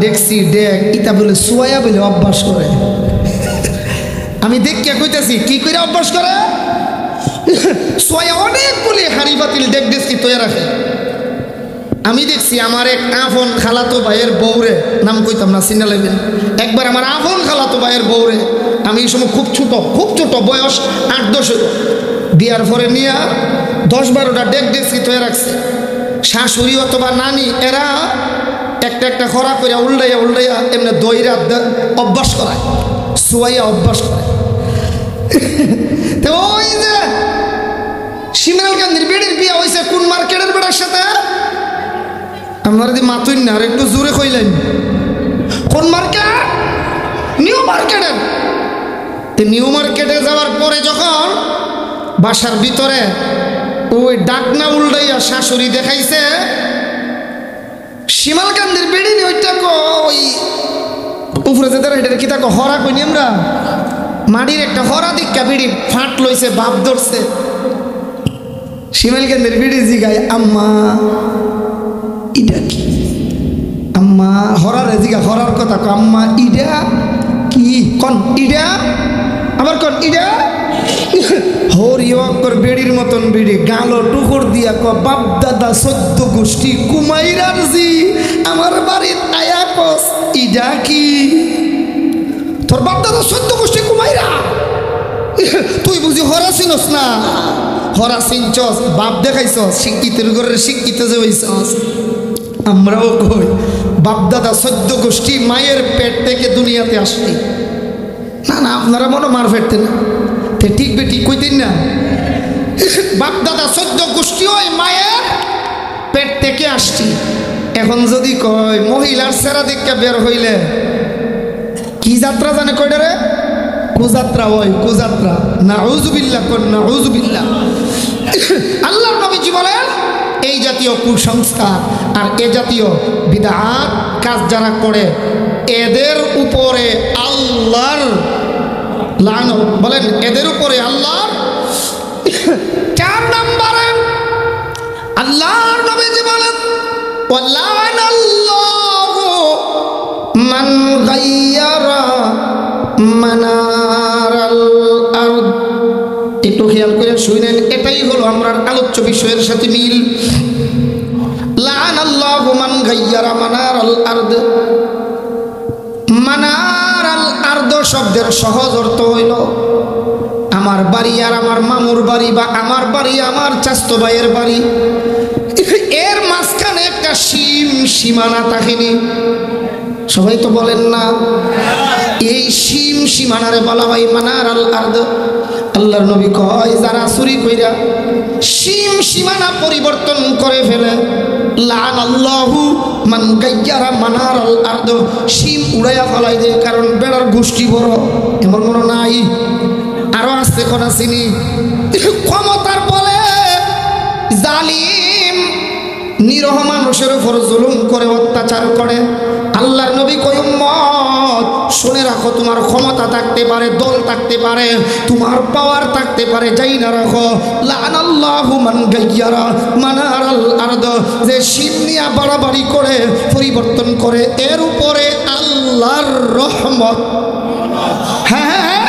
দেখছি ডেক ইটা বলে সুয়াইয়া বলে অভ্যাস করে। আমি দেখিয়া কইতেছি কি করে অভ্যাস করে? সোয়া অনেক বলে হাড়ি বাতিল ডেক ডেস্কি তৈরি রাখে। আমি দেখছি আমার এক আফন খালাতো ভাইয়ের বউরে, নাম কইতাম না, চিন্তা লাগবেন, একবার আমার আফন খালাতো ভাইয়ের বউরে, আমি এই সময় খুব ছোট বয়স 8-10, বিয়ার পরে নিয়ে 10-12টা ডেক ডেস্কি তৈরি রাখছে। শাশুড়ি অথবা নানি এরা একটা খরা করে উল্টাইয়া এমনি দইরা অভ্যাস করায়, সোয়াইয়া অভ্যাস করে। তো ওই যে শিমরাল কান্দির বেড়ির বিয়া হয়েছে কোন মার্কেটের বেড়ার সাথে? আমার যদি মাতুই না আর একটু জোরে কইলেন, কোন মার্কেট? নিউ মার্কেটের। নিউ মার্কেটে যাওয়ার পরে যখন বাসার ভিতরে ওই ডাকনা উল্টাইয়া শাশুড়ি দেখাইছে, শিমাল কান্দির বেড়ি নি ওইটা ওই উপরে যে এটা কি তাকে হরা কইনি আমরা, মাটির একটা হরা দিকা বিড়ি ফাট লইছে, বাপ ধরছে। শিমাল কান্দির বিড়ি জিগায় আম্মা ইটা কি? আম্মা হরার জিগা হরার কথা কো, আম্মা ইডা কি? কন ইডা, আবার কন ইডা। হরিয়কর বেড়ির মতন বেড়ি গালো টুকুর দিয়া ক, বাপ দাদা 14 গোষ্ঠী কুমাইরার জি আমার বাড়ির আয়া কস ইডা কি? তোর বাপ দাদা 14 গোষ্ঠী কুমাইরা, তুই বুঝি হরা চিনস না? হরা চিনছস, বাপ দেখাইছস, শিক্ষিতের ঘরের শিক্ষিত যে হইছস। আমরাও কই বাপ দাদা 14 গোষ্ঠী মায়ের পেট থেকে দুনিয়াতে আসছি। না আপনারা মনে মার ফেরতেন না, ঠিক বেটি কইতেন না? বাপ দাদা 14 গোষ্ঠী ওই মায়ের পেট থেকে আসছি। এখন যদি কয় মহিলার সেরা দিকটা বের হইলে কি যাত্রা জানে কয়টা রে? কুযাত্রা। ওই কুযাত্রা, নাউযুবিল্লাহ কোন নাউযুবিল্লাহ। আল্লাহর নবীজি বলেন এই জাতীয় কুসংস্কার আর এ জাতীয় বিদআত কাজ যারা করে এদের উপরে আল্লাহর লানত। বলেন এদের উপরে আল্লাহর। 4 নম্বরে আল্লাহর নবীজি বলেন ওয়ালানাল্লাহু মান গায়্যারা মানারাল আরদ। একটু খেয়াল করে শুনেন, এটাই হলো আমরা আলোচ্য বিষয়ের সাথে মিল। লাআনাল্লাহু মান গায়্যারা মানারাল আরদ। মানারাল আরদ শব্দের সহজ অর্থ হইল আমার বাড়ি আর আমার মামুর বাড়ি, বা আমার বাড়ি আমার চাচতো ভাইয়ের বাড়ি, এর মাঝখানে একটা সীমানা থাকেনি। সবাই তো বলেন না, এই সীমানারে বলা হয় মানারাল আরদ। আল্লাহর নবী কয় যারা চুরি কইরা সীমানা পরিবর্তন করে ফেলে, লাআনাল্লাহু মান গায়্যারা মানারাল আরদ, সীম উড়াইয়া ফেলাই দেয়। কারণ বেড়ার গোষ্ঠী বড়, এমন মনে নাই। আরো আসতে কোনা চিনি, ক্ষমতার বলে জালিম নিরহ মানুষের উপর জুলুম করে, অত্যাচার করে। আল্লাহর নবী কয় উম্মত শুনে রাখো, তোমার ক্ষমতা থাকতে পারে, দল থাকতে পারে, তোমার পাওয়ার থাকতে পারে, যাই না রাখো লাআনাল্লাহু মান গায়্যারা মানারাল আরদ, যে সীম নিয়া বাড়াবাড়ি করে পরিবর্তন করে, এর উপরে আল্লাহর রহমত। হ্যাঁ,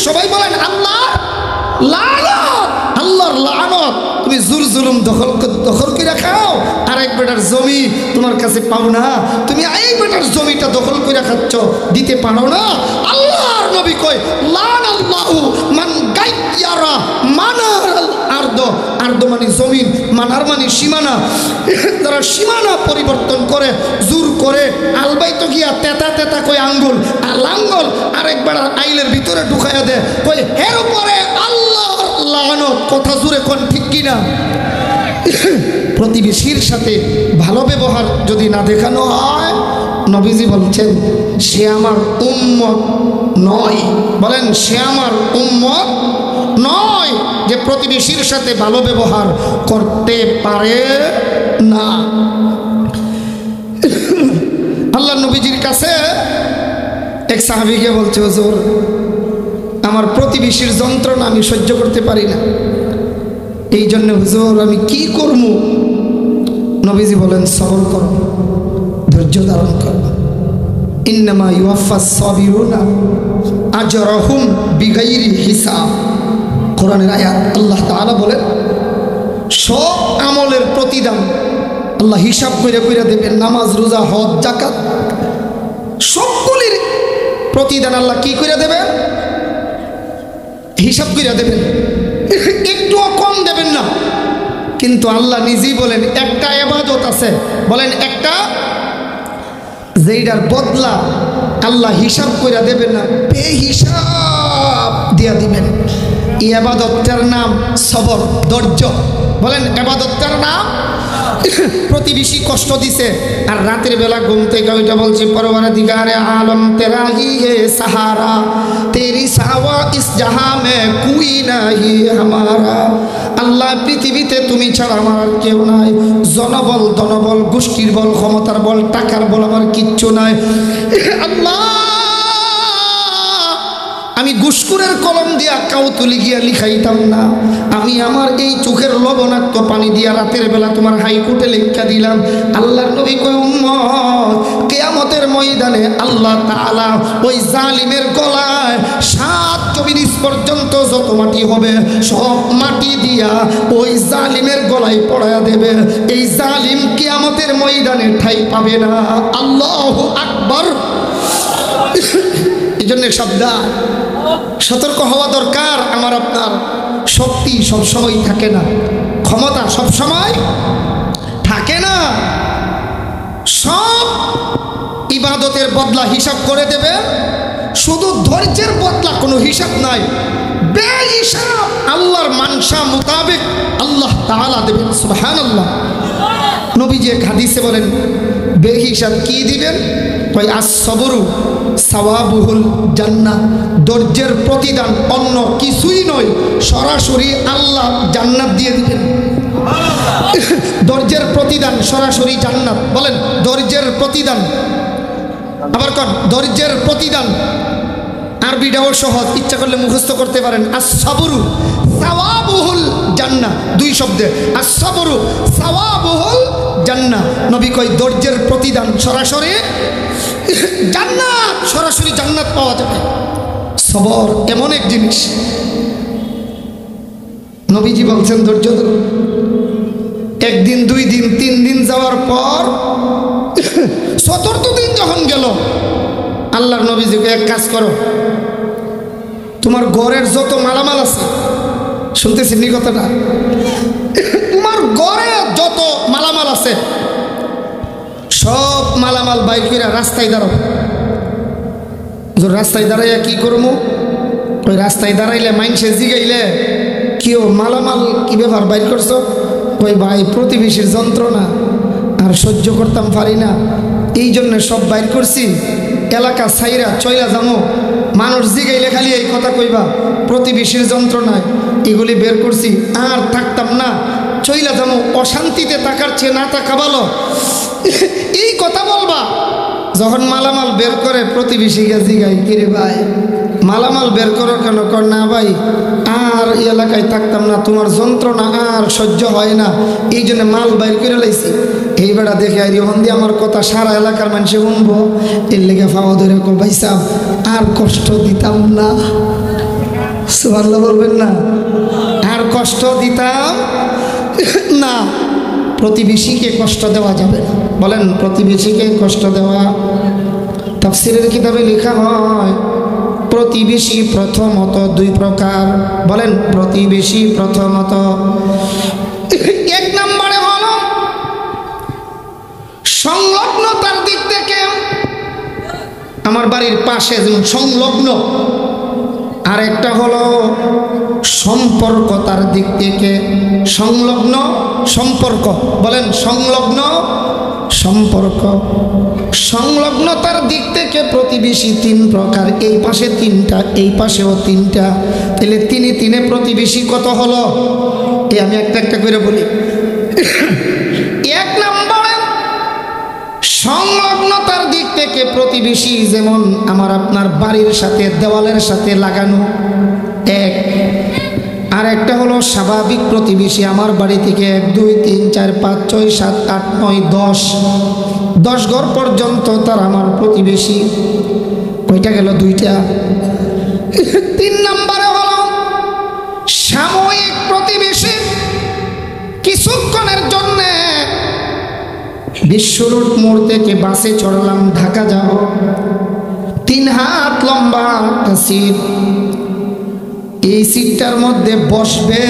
সবাই বলেন আল্লাহ লানত, আল্লাহর লানত। তুমি জুলুম দখল করে খাও, আর এক বেটার জমি তোমার কাছে পাও না, তুমি এই বেটার জমিটা দখল করে খাচ্ছ, দিতে পারো না। আল্লাহর নবী কয় লানাল্লাহু মান গায়্যারা মানারাল আরদ। আরদ মানে জমিন, মানার মানে সীমানা। যারা সীমানা পরিবর্তন করে, জোর করে, আলবাইতো গিয়া তেতা তেতা কই আঙ্গুল আর লাঙ্গল আরেক বেটার আইলের ভিতরে ঢুকাইয়া দেয়, কই এর উপরে আল্লাহর লানত। কথা জুড়ে কোন ঠিক কিনা? প্রতিবেশীর সাথে ভালো ব্যবহার যদি না দেখানো হয়, নবীজি বলছেন সে আমার উম্মত নয়। বলেন সে আমার উম্মত নয়, যে প্রতিবেশীর সাথে ভালো ব্যবহার করতে পারে না। আল্লাহ নবীজির কাছে এক সাহাবীকে বলছে, হুজুর আমার প্রতিবেশীর যন্ত্রণা আমি সহ্য করতে পারি না, এই জন্য হুজুর আমি কি করব? নবীজি বলেন সবর করো, ধৈর্য ধারণ করো। ইন্নামা ইউওয়াফাস সাবিরুনা আজরাহুম বিগাইরি হিসাব। কোরআনের আয়াত। আল্লাহ তাআলা বলেন সব আমলের প্রতিদান আল্লাহ হিসাব করে করে দেবেন। নামাজ, রোজা, হজ, যাকাত সবগুলির প্রতিদান আল্লাহ কি করে দেবেন? হিসাব করে দেবেন, একটুও কম দেবেন না। কিন্তু আল্লাহ নিজেই বলেন একটা ইবাদত আছে, বলেন একটা, যেইটার বদলা আল্লাহ হিসাব করে দেবেন না, বেহিসাব দিয়া দিবেন। এই ইবাদতটার নাম সবর, ধৈর্য। বলেন ইবাদতটার নাম। প্রতিবেশী কষ্ট দিছে আর রাতের বেলা ঘুম থেকে ওইটা বলছে পরওয়ারদিগারে আলম তেরা হি হে সাহারা, তেরি সাওয়া ইস জাহাঁ মে কোই নাহি হামারা। আল্লাহ পৃথিবীতে তুমি ছাড়া আমার আর কেউ নাই। জনবল, ধনবল, গোষ্ঠীর বল, ক্ষমতার বল, টাকার বল আমার কিচ্ছু নাই। আল্লাহ আমি ঘুষখোরের কলম দিয়া কাউ তুলি গিয়া লিখাইতাম না। আমি আমার এই চোখের লবণাক্ত পানি দিয়া রাতের বেলা তোমার হাইকোর্টে লেখা দিলাম। আল্লাহর নবী কয় উম্মত কিয়ামতের ময়দানে আল্লাহ তাআলা ওই জালিমের গলায় 7 জমিন পর্যন্ত যত মাটি হবে সব মাটি দিয়া ওই জালিমের গলায় পড়ায়া দেবে। এই জালিম কিয়ামতের ময়দানে ঠাই পাবে না। আল্লাহু আকবার। এই জন্য সাবধান, সতর্ক হওয়া দরকার। আমার আপনার শক্তি সবসময় থাকে না, ক্ষমতা সবসময় থাকে না। সব ইবাদতের বদলা হিসাব করে দেবে, শুধু ধৈর্যের বদলা কোনো হিসাব নাই। বেহিসাব আল্লাহর মানসা মোতাবেক আল্লাহ তাআলা দেবেন। সুবহানাল্লাহ। নবীজি এক হাদিসে বলেন বেহিসাব কি দিবেন? কই আস-সবরু সাওয়াবুহুল জান্নাহ। ধৈর্যের প্রতিদান অন্য কিছুই নয়, সরাসরি আল্লাহ জান্নাত দিয়ে দিবেন। ধৈর্যের প্রতিদান সরাসরি জান্নাত। বলেন ধৈর্যের প্রতিদান। আবার কোন ধৈর্যের প্রতিদান? আরবিটাও সহজ, ইচ্ছা করলে মুখস্থ করতে পারেন। আস-সাবরু সাওয়াবুহুল জান্নাহ, 2 শব্দে। আস-সাবরু সাওয়াবুহুল জান্নাহ। নবী কয় ধৈর্যের প্রতিদান সরাসরি জান্নাত, সরাসরি জান্নাত পাওয়া যাবে। সবর এমন এক জিনিস, নবীজি বলছেন ধৈর্য ধরুন। একদিন, 2 দিন, 3 দিন যাওয়ার পর চতুর্থ দিন যখন গেল, আল্লাহর নবীজিকে এক কাজ করো, তোমার ঘরের যত মালামাল আছে, শুনতেছি নি কথাটা, তোমার ঘরে যত মালামাল আছে সব মালামাল বাইর করে রাস্তায় দাঁড়াও। রাস্তায় দাঁড়াইয়া কি করবো? ওই রাস্তায় দাঁড়াইলে মাইনসে জিগাইলে কেউ মালামাল কি ব্যাপার বাইর করছো? ওই ভাই প্রতিবেশীর যন্ত্রণা আর সহ্য করতাম পারি না, এই জন্য সব বাইর করছি, এলাকা ছাইরা চইলা যাবো, মানুষ জিগাইলে খালি এই কথা কইবা প্রতিবেশীর যন্ত্রণায় এগুলি বের করছি, আর থাকতাম না, চইলা যাবো, অশান্তিতে থাকার চেয়ে না থাকা ভালো, এই কথা বলবা। যখন মালামাল বের করে প্রতিবেশীকে জিগাই, কিরে ভাই মালামাল বের করো কেন? কর না ভাই আর এই এলাকায় থাকতাম না, তোমার যন্ত্রণা আর সহ্য হয় না, এই জন্য মাল বাইর করে লাইছি। এই বেড়া দেখে আর ইহন দিয়ে আমার কথা সারা এলাকার মানুষে শুনবো, এর লেগে ফাওয়া ধরে কো ভাই সাহেব আর কষ্ট দিতাম না। সুবহানাল্লাহ বলবেন না? আর কষ্ট দিতাম না। প্রতিবেশীকে কষ্ট দেওয়া যাবে না। বলেন প্রতিবেশীকে কষ্ট দেওয়া। তাফসীরের কিতাবে লেখা হয় প্রতিবেশী প্রথমত 2 প্রকার। বলেন প্রতিবেশী প্রথমত, 1 নম্বরে হলো সংলগ্নতার দিক থেকে, আমার বাড়ির পাশে যেমন সংলগ্ন, আর একটা হলো সম্পর্কতার দিক থেকে। সংলগ্ন সম্পর্ক, বলেন সংলগ্ন সম্পর্ক। সংলগ্নতার দিক থেকে প্রতিবেশী 3 প্রকার, এই পাশে 3টা, এই পাশেও 3টা, তাহলে 3 প্রতিবেশী কত হলো? এই আমি একটা একটা করে বলি। 1 নম্বরে সংলগ্নতার দিক থেকে প্রতিবেশী যেমন আমার আপনার বাড়ির সাথে দেওয়ালের সাথে লাগানো, 1। আর একটা হলো স্বাভাবিক প্রতিবেশী, আমার বাড়ি থেকে 1 2 3 4 5 6 7 8 9 10 ঘর পর্যন্ত তার আমার প্রতিবেশী। কয়টা গেল? 2টা। 3 নম্বরে হলো সাময়িক প্রতিবেশী, কিছুক্ষণের জন্য বিশ্বরোড মোড় থেকে বাসে চড়লাম, ঢাকা যাব, 3 হাত লম্বা একটা সিট, এই সিটটার মধ্যে বসবে,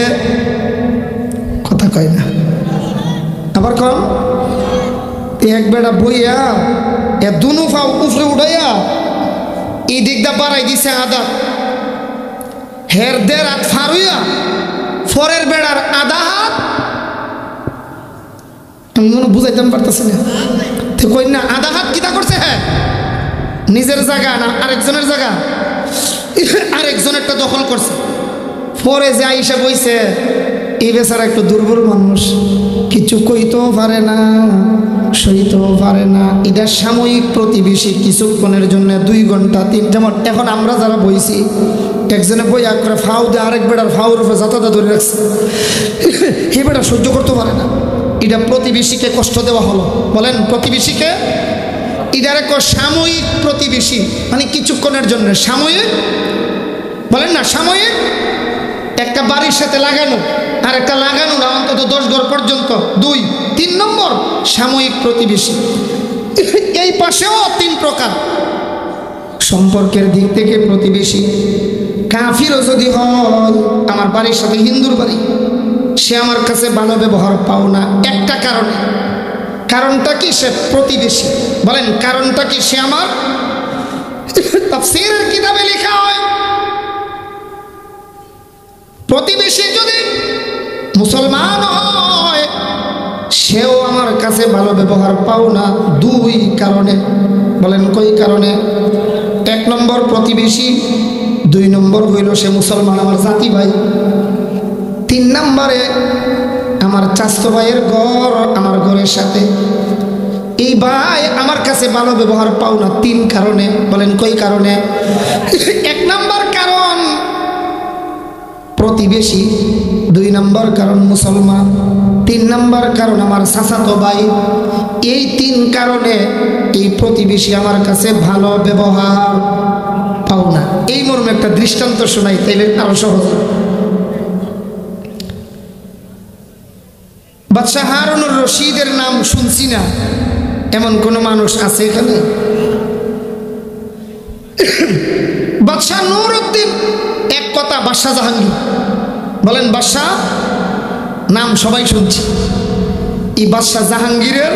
কথা কয় না আবার কম, এক বেড়া বইয়া এ দুনু ফাও উপরে উঠাইয়া এই দিকটা বাড়াই দিছে আদা, হের 1.5 হাত ফার হইয়া ফরের বেড়ার আধা হাত, আমি মনে বুঝাইতাম পারতেছি না, তো কই না আধা হাত কিতা করছে? হ্যাঁ নিজের জায়গা না আরেকজনের জায়গা, আরেকজনেরটা দখল করছে। পরে যে আইসা বইছে, এই বেচারা একটু দুর্বল মানুষ, কিছু কইতেও পারে না, সইতেও পারে না। এটা সাময়িক প্রতিবেশী, কিছুক্ষণের জন্য 2 ঘন্টা 3, যেমন এখন আমরা যারা বইছি, একজনে বই করে ফাউ দিয়ে আরেক বেড়ার ফাউর উপরে যাতায়াত ধরে রাখছে, হে বেড়া সহ্য করতে পারে না। এটা প্রতিবেশীকে কষ্ট দেওয়া হলো। বলেন প্রতিবেশীকে, এটার এক সাময়িক প্রতিবেশী, মানে কিছুক্ষণের জন্য সাময়িক, বলেন না সাময়িক। একটা বাড়ির সাথে লাগানো আর একটা লাগানো না, অন্তত 10 ঘর পর্যন্ত 2। 3 নম্বর সাময়িক প্রতিবেশী। এই পাশেও 3 প্রকার সম্পর্কের দিক থেকে প্রতিবেশী। কাফিরও যদি হয়, আমার বাড়ির সাথে হিন্দুর বাড়ি, সে আমার কাছে ভালো ব্যবহার পাও না একটা কারণে। কারণটা কি? সে প্রতিবেশী। বলেন কারণটা কি? সে আমার, তাফসীরের কিতাবে লেখা হয় প্রতিবেশী যদি মুসলমান হয়, সেও আমার কাছে ভালো ব্যবহার পাও না 2 কারণে। বলেন কই কারণে? 1 নম্বর প্রতিবেশী, 2 নম্বর হইল সে মুসলমান, আমার জাতি ভাই, 3 নম্বরে আমার চাচতো ভাইয়ের ঘর আমার ঘরের সাথে, এই ভাই আমার কাছে ভালো ব্যবহার পাও না 3 কারণে। বলেন কই কারণে? 1 নম্বর কারণ প্রতিবেশী, 2 নম্বর কারণ মুসলমান, 3 নম্বর কারণ আমার চাচাতো ভাই। এই 3 কারণে এই প্রতিবেশী আমার কাছে ভালো ব্যবহার পাও না। এই মর্মে একটা দৃষ্টান্ত শোনাই, তাইলে আরো সহজ। বাদশাহ হারুনুর রশিদের নাম শুনছি না এমন কোন মানুষ আছে এখানে? বাদশাহ নুরউদ্দিন, এক কথা বাদশাহ জাহাঙ্গীর, বলেন বাদশাহ নাম সবাই শুনছি। এই বাদশাহ জাহাঙ্গীরের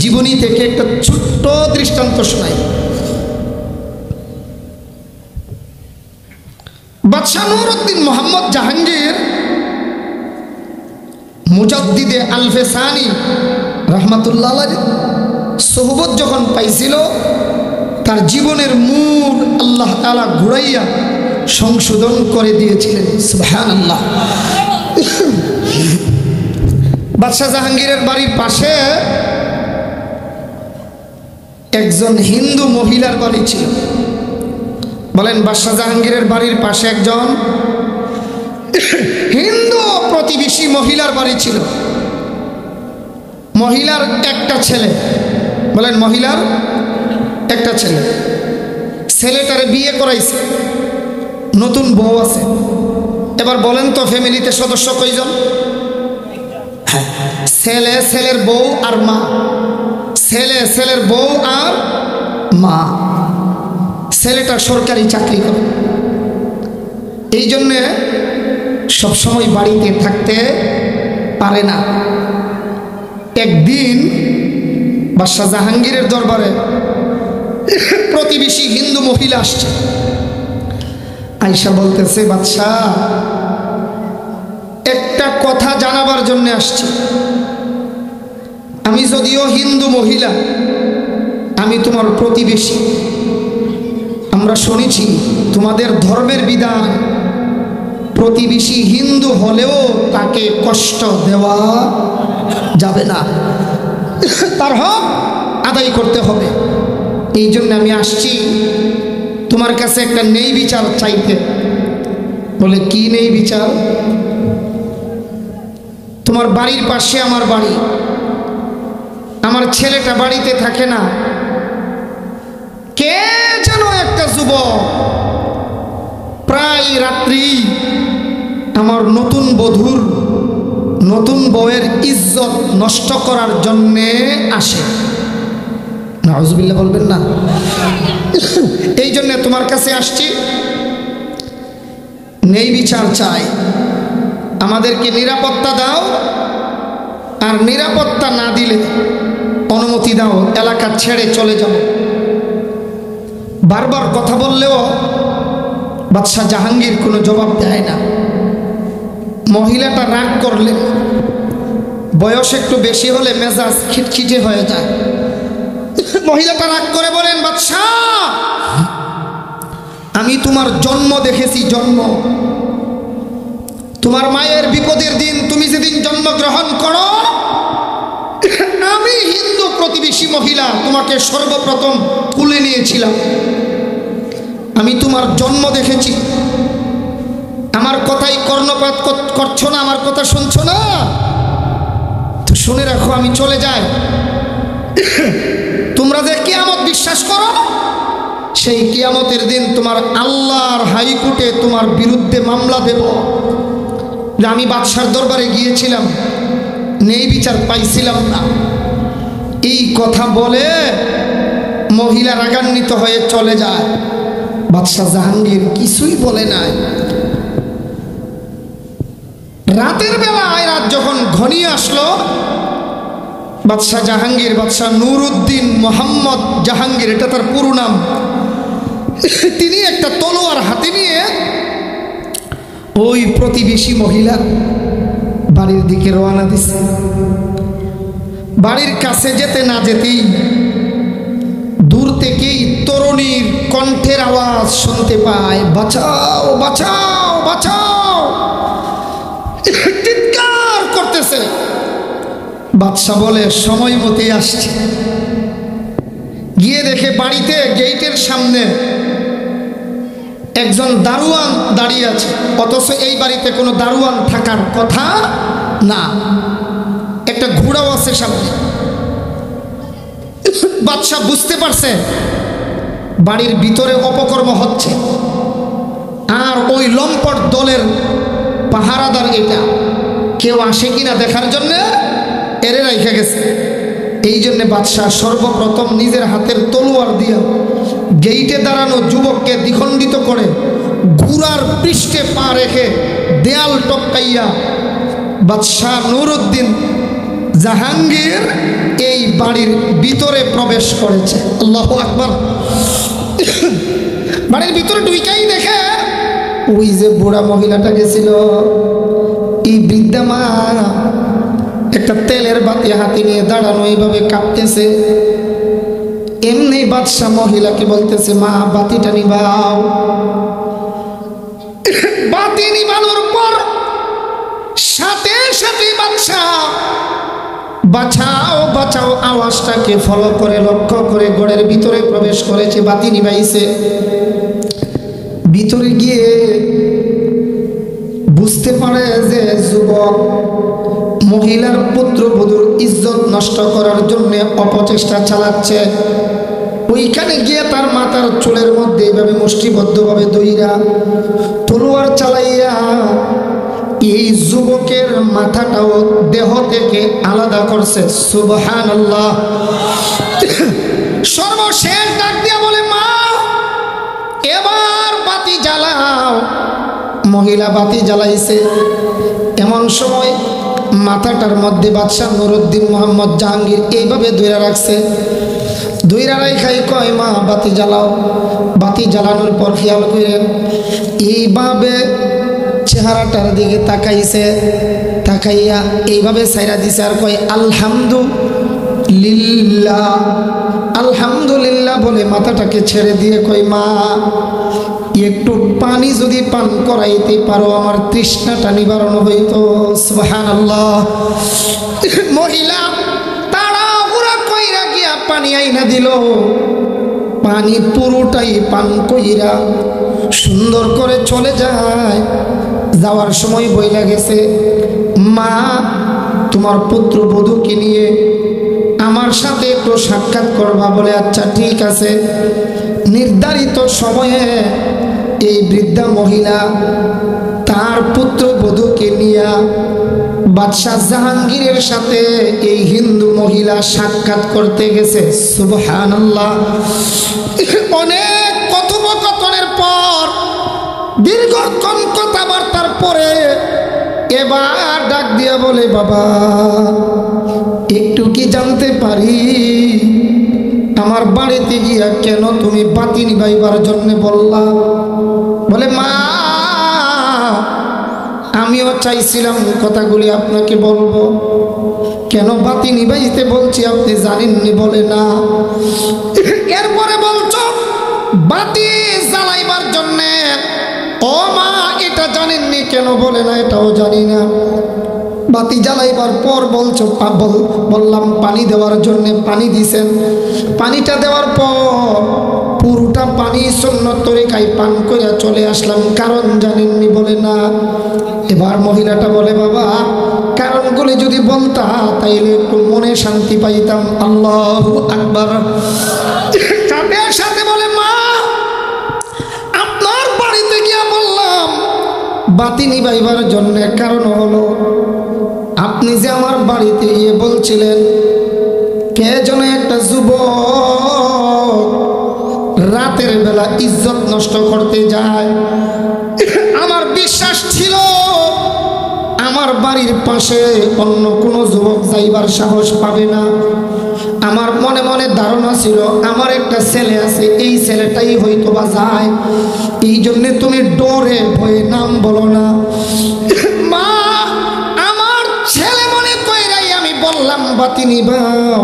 জীবনী থেকে একটা ছোট্ট দৃষ্টান্ত শোনাই। বাদশাহ নুরউদ্দিন মোহাম্মদ জাহাঙ্গীর মুজাদ্দিদে আলফেসানি রহমাতুল্লাহ আলাইহি সোহবত যখন পাইছিল, তার জীবনের মূল আল্লাহ তাআলা ঘুরাইয়া সংশোধন করে দিয়েছিলেন। সুবহানাল্লাহ। বাদশাহ জাহাঙ্গীরের বাড়ির পাশে একজন হিন্দু মহিলার বাড়ি ছিল। বলেন বাদশাহ জাহাঙ্গীরের বাড়ির পাশে একজন হিন্দু প্রতিবেশী মহিলার বাড়ি ছিল। মহিলার একটা ছেলে, বলেন মহিলার একটা ছেলে, ছেলেটারে বিয়ে করাইছে, নতুন বউ আছে। এবার বলেন তো ফ্যামিলিতে সদস্য কয়জন? ছেলে, ছেলের বউ আর মা, ছেলে, ছেলের বউ আর মা। ছেলেটা সরকারি চাকরি করে, এই জন্যে সবসময় বাড়িতে থাকতে পারে না। একদিন বাদশাহ জাহাঙ্গীরের দরবারে প্রতিবেশী হিন্দু মহিলা আসছে। আয়েশা বলতেছে, বাদশাহ একটা কথা জানাবার জন্য আসছে। আমি যদিও হিন্দু মহিলা, আমি তোমার প্রতিবেশী। আমরা শুনেছি তোমাদের ধর্মের বিধান প্রতিবেশী হিন্দু হলেও তাকে কষ্ট দেওয়া যাবে না, তার হক আদায় করতে হবে। এই জন্য আমি আসছি তোমার কাছে একটা ন্যায় বিচার চাইতে। বলে কি ন্যায় বিচার? তোমার বাড়ির পাশে আমার বাড়ি, আমার ছেলেটা বাড়িতে থাকে না, কে যেন একটা যুবক প্রায় রাত্রি আমার নতুন বধূর, নতুন বউয়ের ইজ্জত নষ্ট করার জন্যে আসে। নাউজুবিল্লাহ বলবেন না। এই জন্য তোমার কাছে আসছি, ন্যায় বিচার চাই, আমাদেরকে নিরাপত্তা দাও, আর নিরাপত্তা না দিলে অনুমতি দাও, এলাকা ছেড়ে চলে যাব। বারবার কথা বললেও বাদশাহ জাহাঙ্গীর কোনো জবাব দেয় না। মহিলাটা রাগ করলে, বয়স একটু বেশি হলে মেজাজ খিটখিটে হয়ে যায়। মহিলাটা রাগ করে বলেন, বাদশাহ আমি তোমার জন্ম দেখেছি, জন্ম। তোমার মায়ের বিপদের দিন তুমি যেদিন জন্মগ্রহণ করো, আমি হিন্দু প্রতিবেশী মহিলা তোমাকে সর্বপ্রথম তুলে নিয়েছিলাম। আমি তোমার জন্ম দেখেছি। আমার কথাই কর্ণপাত করছো না, আমার কথা শুনছো না তো শুনে রাখো, আমি চলে যাই। তোমরা যে কিয়ামত বিশ্বাস করো, সেই কিয়ামতের দিন তোমার আল্লাহর হাইকোর্টে তোমার বিরুদ্ধে মামলা দেব যে আমি বাদশার দরবারে গিয়েছিলাম, ন্যায় বিচার পাইছিলাম না। এই কথা বলে মহিলা রাগান্বিত হয়ে চলে যায়। বাদশাহ জাহাঙ্গীর কিছুই বলে নাই। রাতের বেলায়, রাত যখন ঘনিয়ে আসলো, বাদশাহ জাহাঙ্গীর, বাদশাহ নুরউদ্দিন মোহাম্মদ জাহাঙ্গীর, এটা তার পুরো নাম, তিনি একটা তলোয়ার হাতে নিয়ে ওই প্রতিবেশী মহিলার বাড়ির দিকে রওনা দিছে। বাড়ির কাছে যেতে না যেতেই দূর থেকেই তরুণীর কণ্ঠের আওয়াজ শুনতে পায়, বাঁচাও বাঁচাও বাঁচাও, চিৎকার করতেছে। বাদশা বলে সময় মতে আসছে। গিয়ে দেখে বাড়িতে গেটের সামনে একজন দারোয়ান দাঁড়িয়ে আছে, অথচ এই বাড়িতে কোনো দারোয়ান থাকার কথা না। একটা ঘোড়াও আছে সামনে। বাদশাহ বুঝতে পারছে বাড়ির ভিতরে অপকর্ম হচ্ছে, আর ওই লম্পট দলের পাহারাদার এটা কেউ আসে কিনা দেখার জন্য এরে রাইখা গেছে। এই জন্যে বাদশাহ সর্বপ্রথম নিজের হাতের তলোয়ার দিয়া গেইটে দাঁড়ানো যুবককে দ্বিখণ্ডিত করে ঘোড়ার পৃষ্ঠে পা রেখে দেয়াল টপকাইয়া বাদশাহ নুরউদ্দিন জাহাঙ্গীর এই বাড়ির ভিতরে প্রবেশ করেছে। আল্লাহু আকবার। বাড়ির ভিতরে ঢুইকাই দেখে ওই যে বুড়া মহিলাটা গেছিল, এই বৃদ্ধা মা একটা তেলের বাতি হাতে নিয়ে দাঁড়ানো, এইভাবে কাঁপতেছে। এমনি বাদশাহ মহিলাকে বলতেছে, মা বাতিটা নিভাও। বাতি নিভানোর পর সাথে সাথে বাদশাহ বাঁচাও বাঁচাও আওয়াজটাকে ফলো করে লক্ষ্য করে ঘরের ভিতরে প্রবেশ করেছে। বাতি নিভাইছে। ভিতরে গিয়ে বুঝতে পারে যে যুবক মহিলার পুত্রবধূর ইজ্জত নষ্ট করার জন্য অপচেষ্টা চালাচ্ছে। ওইখানে গিয়ে তার মাথার চুলের মধ্যে এইভাবে মুষ্টিবদ্ধভাবে দইরা তলোয়ার চালাইয়া এই যুবকের মাথাটাও দেহ থেকে আলাদা করছে। সুবহানাল্লাহ। সর্বশেষ ডাক দিয়া বলে, মা এবার বাতি জ্বালাও। মহিলা বাতি জ্বালাইছে। এমন সময় মাথাটার মধ্যে বাদশাহ নুরউদ্দিন মোহাম্মদ জাহাঙ্গীর এইভাবে ধইরা রাখছে। ধইরা রাখাই কয়, মা বাতি জ্বালাও। বাতি জ্বালানোর পর খেয়াল করেন এইভাবে চেহারাটার দিকে তাকাইছে, তাকাইয়া এইভাবে ছাইরা দিছে আর কয়, আলহামদুলিল্লাহ। আলহামদুলিল্লাহ বলে মাথাটাকে ছেড়ে দিয়ে কয়, মা একটু পানি যদি পান করাইতে পারো আমার তৃষ্ণাটা নিবারণ হইতো। সুবহানাল্লাহ। মহিলা তাড়াহুড়া কইরা গিয়া পানি আইনা দিল। পানি পুরোটাই পান কইরা সুন্দর করে চলে যায়। যাওয়ার সময় বইলা গেছে, মা তোমার পুত্রবধূকে নিয়ে আমার সাথে একটু সাক্ষাৎ করবা বলে। আচ্ছা ঠিক আছে। নির্ধারিত সময়ে এই বৃদ্ধা মহিলা তার পুত্রবধূকে নিয়ে বাদশাহ জাহাঙ্গীরের সাথে এই হিন্দু মহিলা সাক্ষাৎ করতে গেছে। সুবহানাল্লাহ। অনেক কথোপকথনের পর, দীর্ঘক্ষণ কথাবার্তার পরে এবার ডাক দিয়া বলে, বাবা একটু কি জানতে পারি আমার বাড়িতে গিয়া কেন তুমি বাতি নিভাইবার জন্য বললা? বলে, মা আমিও চাইছিলাম কথাগুলি আপনাকে বলবো, কেন বাতি নিভাইতে বলছি আপনি জানেননি বলে না। এরপরে বলছো বাতি জ্বালাইবার জন্যে। ও মা এটা জানেননি কেন বলে না? এটাও জানি না। বাতি জ্বালাইবার পর বলছো বললাম পানি দেওয়ার জন্য, পানি দিছেন। পানিটা দেওয়ার পর পুরোটা পানি সুন্নত তরিকায় পান করে চলে আসলাম, কারণ জানেননি বলে না। এবার মহিলাটা বলে, বাবা কারণগুলি যদি বলতা তাইলে একটু মনে শান্তি পাইতাম। আল্লাহু আকবার। সাথে সাথে বলে, মা আপনার বাড়িতে গিয়া বললাম বাতি নিভাইবার জন্য, কারণ হলো আপনি যে আমার বাড়িতে গিয়ে বলছিলেন কে যেন একটা যুবক রাতের বেলা ইজ্জত নষ্ট করতে যায়। আমার বিশ্বাস ছিল আমার বাড়ির পাশে অন্য কোনো যুবক যাইবার সাহস পাবে না। আমার মনে মনে ধারণা ছিল আমার একটা ছেলে আছে, এই ছেলেটাই হয়তো বা যায়। এই জন্যে তুমি ডরে ভয়ে নাম বলো না। মা আমার ছেলে মনে কইরাই আমি বললাম বাতি নিভাও,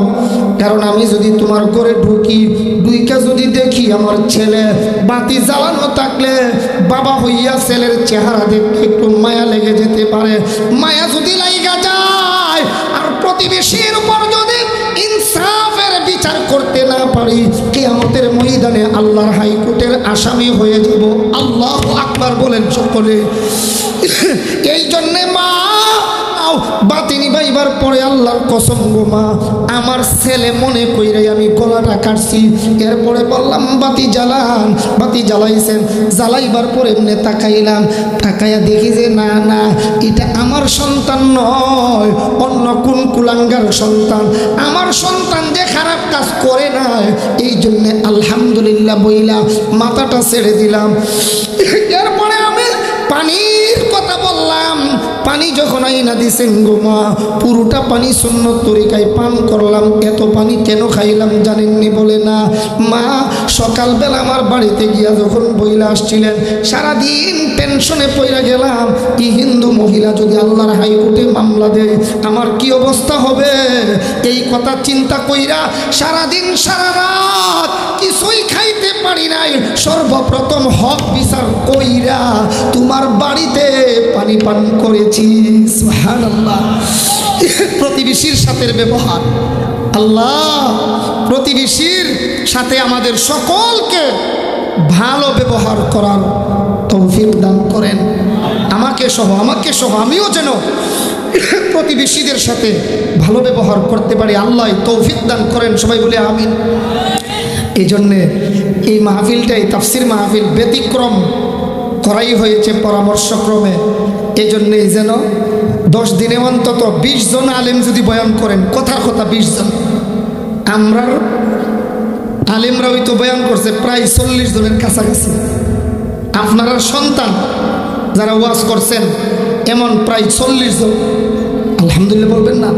কারণ আমি যদি তোমার ঘরে ঢুকি, ঢুইকা যদি দেখি আমার ছেলে বাতি জ্বালানো থাকলে বাবা হইয়া ছেলের চেহারা দেখতে একটু মায়া লেগে যেতে পারে। মায়া যদি লাইগা যায় আর প্রতিবেশীর উপর যদি ইনসাফের বিচার করতে না পারি, কিয়ামতের ময়দানে আল্লাহর হাইকোর্টের আসামি হয়ে যাব। আল্লাহু আকবার বলেন সকলে। এই জন্যে মা বাতি নিবাইবার পরে আল্লাহর কসম গো মা, আমার ছেলে মনে কইরে আমি গলাটা কাটছি। এরপরে বললাম বাতি জ্বালান, বাতি জ্বালাইছেন। জ্বালাইবার পরে এমনি তাকাইলাম, তাকাইয়া দেখি যে না না, এটা আমার সন্তান নয়, অন্য কোন কুলাঙ্গার সন্তান। আমার সন্তান যে খারাপ কাজ করে নাই, এই জন্যে আলহামদুলিল্লাহ বইলা মাথাটা ছেড়ে দিলাম। এরপরে আমি পানির কথা বললাম। পানি যখন আইনা দিছেন গো মা, পুরোটা পানি সুন্নত তরিকায় পান করলাম। এত পানি কেন খাইলাম জানেননি? বলে না মা, সকালবেলা আমার বাড়িতে গিয়া যখন বইলা আসছিলেন, সারাদিন টেনশনে পইরা গেলাম, কি হিন্দু মহিলা যদি আল্লাহর হাইকোর্টে মামলা দেয় আমার কি অবস্থা হবে। এই কথা চিন্তা কইরা সারাদিন সারা রাত কিছুই খাইতে পারি নাই। সর্বপ্রথম হক বিচার কইরা তোমার বাড়িতে পানি পান করেছি। সুবহানাল্লাহ। প্রতিবেশীর সাথে ব্যবহার, আল্লাহ প্রতিবেশীর সাথে আমাদের সকলকে ভালো ব্যবহার করার তৌফিক দান করেন। আমাকে সহ আমিও যেন প্রতিবেশীদের সাথে ভালো ব্যবহার করতে পারি, আল্লাহ তৌফিক দান করেন। সবাই বলে আমিন। এই জন্যে এই মাহফিলটাই তাফসির মাহফিল ব্যতিক্রম করাই হয়েছে পরামর্শক্রমে। এই জন্যেই যেন 10 দিনে অন্তত 20 জন আলেম যদি বয়ান করেন, কথার কথা 20 জন, আমরার আলেমরা হয়তো বয়ান করছে প্রায় 40 জনের কাছাকাছি। আপনারা সন্তান যারা ওয়াজ করছেন এমন প্রায় 40 জন, আলহামদুলিল্লাহ বলবেন না?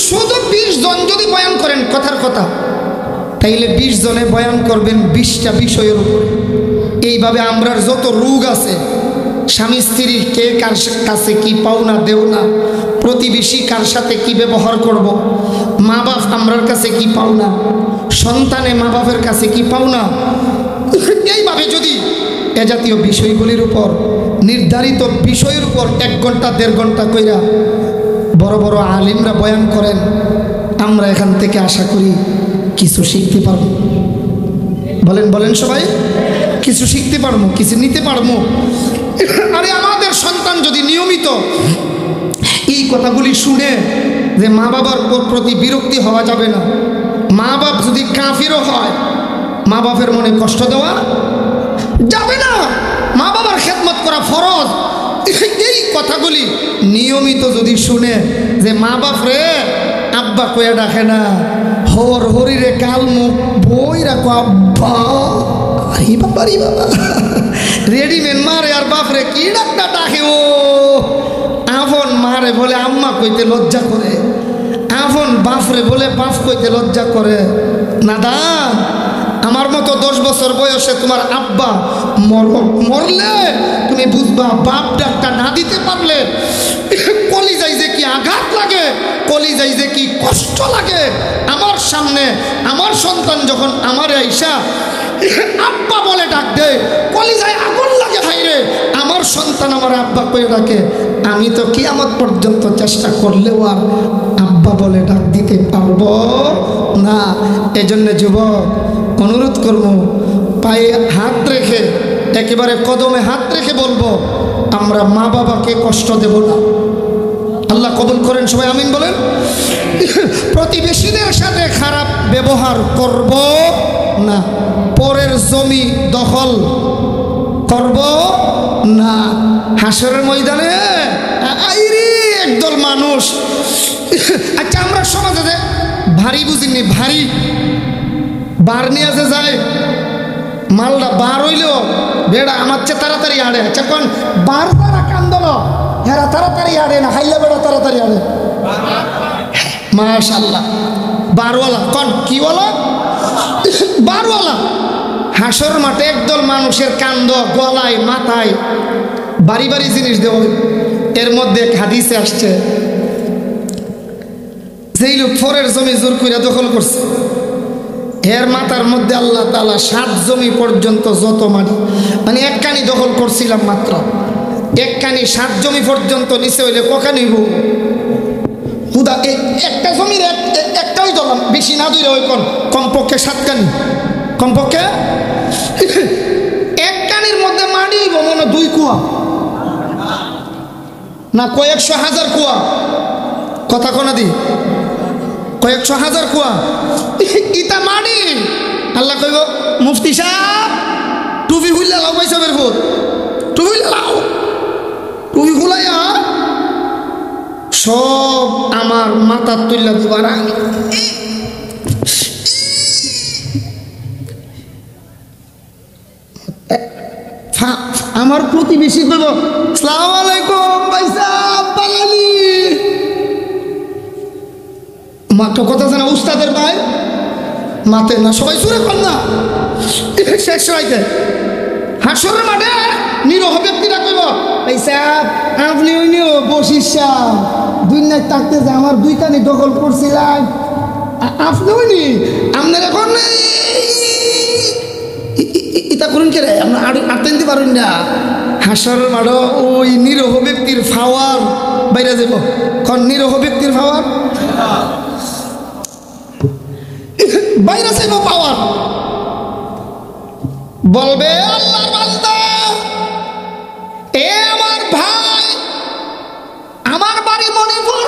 শুধু 20 জন যদি বয়ান করেন কথার কথা, তাইলে 20 জনে বয়ান করবেন 20টা বিষয়ের উপর। এইভাবে আমরার যত রোগ আছে, স্বামী স্ত্রী কে কার কাছে কি পাওনা দেও না, প্রতিবেশী কার সাথে কি ব্যবহার করব, মা বাপ আমরার কাছে কি পাওনা, সন্তানে মা বাপের কাছে কি পাওনা, এইভাবে যদি এ জাতীয় বিষয়গুলির উপর, নির্ধারিত বিষয়ের উপর 1 ঘন্টা 1.5 ঘন্টা কইরা বড় বড় আলিমরা বয়ান করেন, আমরা এখান থেকে আশা করি কিছু শিখতে পারবো। বলেন সবাই, কিছু শিখতে পারবো, কিছু নিতে পারবো। আরে আমাদের সন্তান যদি নিয়মিত এই কথাগুলি শুনে যে মা বাবার প্রতি বিরক্তি হওয়া যাবে না, মা বাপ যদি কাফিরও হয় মা বাপের মনে কষ্ট দেওয়া যাবে না, মা বাবার খেদমত করা ফরজ, এই কথাগুলি নিয়মিত যদি শুনে যে মা বাপ রে আব্বা কয়ে ডাকে না, হর হরি রে কাল মুখ বই রাখো আব্বা, বাবা রেডিমেড মারে আর বাপরে কি ডাক্তার ডাকে, ও আফন মারে বলে আম্মা কইতে লজ্জা করে, আফন বাপরে বলে বাপ কইতে লজ্জা করে। নাদান, আমার মতো 10 বছর বয়সে তোমার আব্বা মরলে তুমি বুঝবা বাপ ডাক্তার না দিতে পারলে কলিজায় যে কি আঘাত লাগে, কলিজায় যে কি কষ্ট লাগে। আমার সামনে আমার সন্তান যখন আমার আইসা আব্বা বলে ডাক দেয়, কলিজায় আগুন লাগে। হাইরে, আমার সন্তান আমার আব্বা কয়ে ডাকে, আমি তো কিয়ামত পর্যন্ত চেষ্টা করলেও আর আব্বা বলে ডাক দিতে পারবো না। এজন্য যুবক অনুরোধ করব, পায়ে হাত রেখে, একেবারে কদমে হাত রেখে বলবো, আমরা মা বাবাকে কষ্ট দেব না। আল্লাহ কবুল করেন, সবাই আমিন বলেন। প্রতিবেশীদের সাথে খারাপ ব্যবহার করব না, পরের জমি দখল করব না। হাসরের ময়দানে আইরি একদল মানুষ, আচ্ছা আমরা সমাজে ভারী বুঝিনি, ভারী বার নিয়ে যে যায়, মালটা বার হইলেও বেড়া আমার চেয়ে তাড়াতাড়ি আড়ে। আচ্ছা কোন বার তারা কান্দল, হেরা তাড়াতাড়ি আড়ে না, হাইলা বেড়া তাড়াতাড়ি আড়ে। মাশাআল্লাহ, বারওয়ালা কোন কি বলো, বারওয়ালা। হাসর মাঠে একদল মানুষের কান্দ, গলায় মাথায় বাড়ি বাড়ি জিনিস দেওয়া। এর মধ্যে হাদিসে আসছে, যেই লোক পরের জমি জোর কইরা দখল করছে, এর মাথার মধ্যে আল্লাহ তাআলা 7 জমি পর্যন্ত যত মাটি, মানে 1 কানি দখল করছিলাম মাত্র, 1 কানি 7 জমি পর্যন্ত নিচে হইলে কখানি হইব হুদা। একটা জমির একটা একটাই ধরলাম, বেশি না ধরে ওই কমপক্ষে 7 কানি, কমপক্ষে এক কানির মধ্যে মাটি মনে 2 কুয়া না কয়েকশো হাজার কুয়া, কথা কোনা দি কয়েকশো হাজার কুয়া ইটা মাটি। আল্লাহ কইব মুফতি সাহেব টুপি খুললে লাও পয়সা বের কর, টুপি লাও, টুপি খুলাইয়া সব আমার মাথার তুল্লা দিবার আমি আমার প্রতিবেশী কইব আসসালামু আলাইকুম ভাই সাহেব বাঙালি, মাত্র কথা জানা উস্তাদের ভাই মাতে না, সবাই সুরে কর না। শেষ রাইতে হাসরের মাঠে নিরহ ব্যক্তিরা কইব ভাই সাহেব আপনি ওইনিও বসিস সাহেব দুনিয়ায় থাকতে যে আমার 2 কানি দখল করছিলাম, আপনি ওইনি আপনার এখন ইটা করুন কে রে, আপনার আটতে দিতে পারেন না। হাসরের মাঠে ওই নিরহ ব্যক্তির ফাওয়ার বাইরে যাব, কারণ নিরহ ব্যক্তির ফাওয়ার বাইরে যাইব পাওয়ার, বলবে আল্লাহর বান্দা এ আমার ভাই, আমার বাড়ি মণিপুর,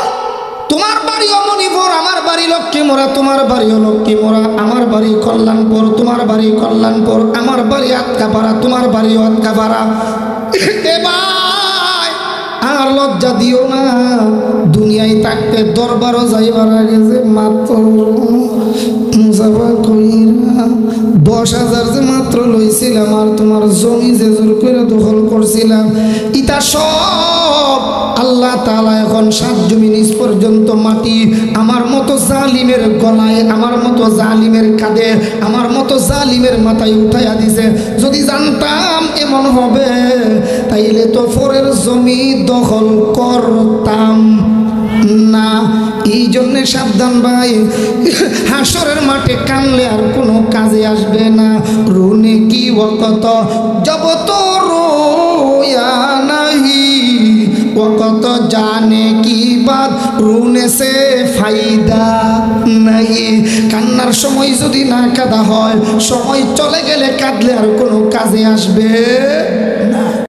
তোমার বাড়িও মণিপুর, আমার বাড়ি লক্ষ্মীমোড়া, তোমার বাড়িও লক্ষ্মীমোড়া, আমার বাড়ি কল্যাণপুর, তোমার বাড়ি কল্যাণপুর, আমার বাড়ি আটকাপাড়া, তোমার বাড়িও আটকাপাড়া। এ ভাই আর লজ্জা দিও না, দুনিয়ায় থাকতে দরবারও যাইবার আগে যে মাত্র 10,000 যে মাত্র লইছিলাম আর তোমার জমি যে জোর করে দখল করছিলাম, ইটা সব আল্লাহ তাআলা এখন 7 জমি নিচ পর্যন্ত মাটি আমার মতো জালিমের গলায়, আমার মতো জালিমের কাঁধে, আমার মতো জালিমের মাথায় উঠাইয়া দিছে। যদি জানতাম এমন হবে তাইলে তো পরের জমি দখল করতাম না। এই জন্যে সাবধান ভাই, হাসরের মাঠে কানলে আর কোনো কাজে আসবে না। রুনে কি ওয়াকত জব তো রোয়া নাহি, ওয়াকত জানে কি বাত রুনে সে ফায়দা নাহি। কান্নার সময় যদি না কাঁদা হয়, সময় চলে গেলে কাঁদলে আর কোনো কাজে আসবে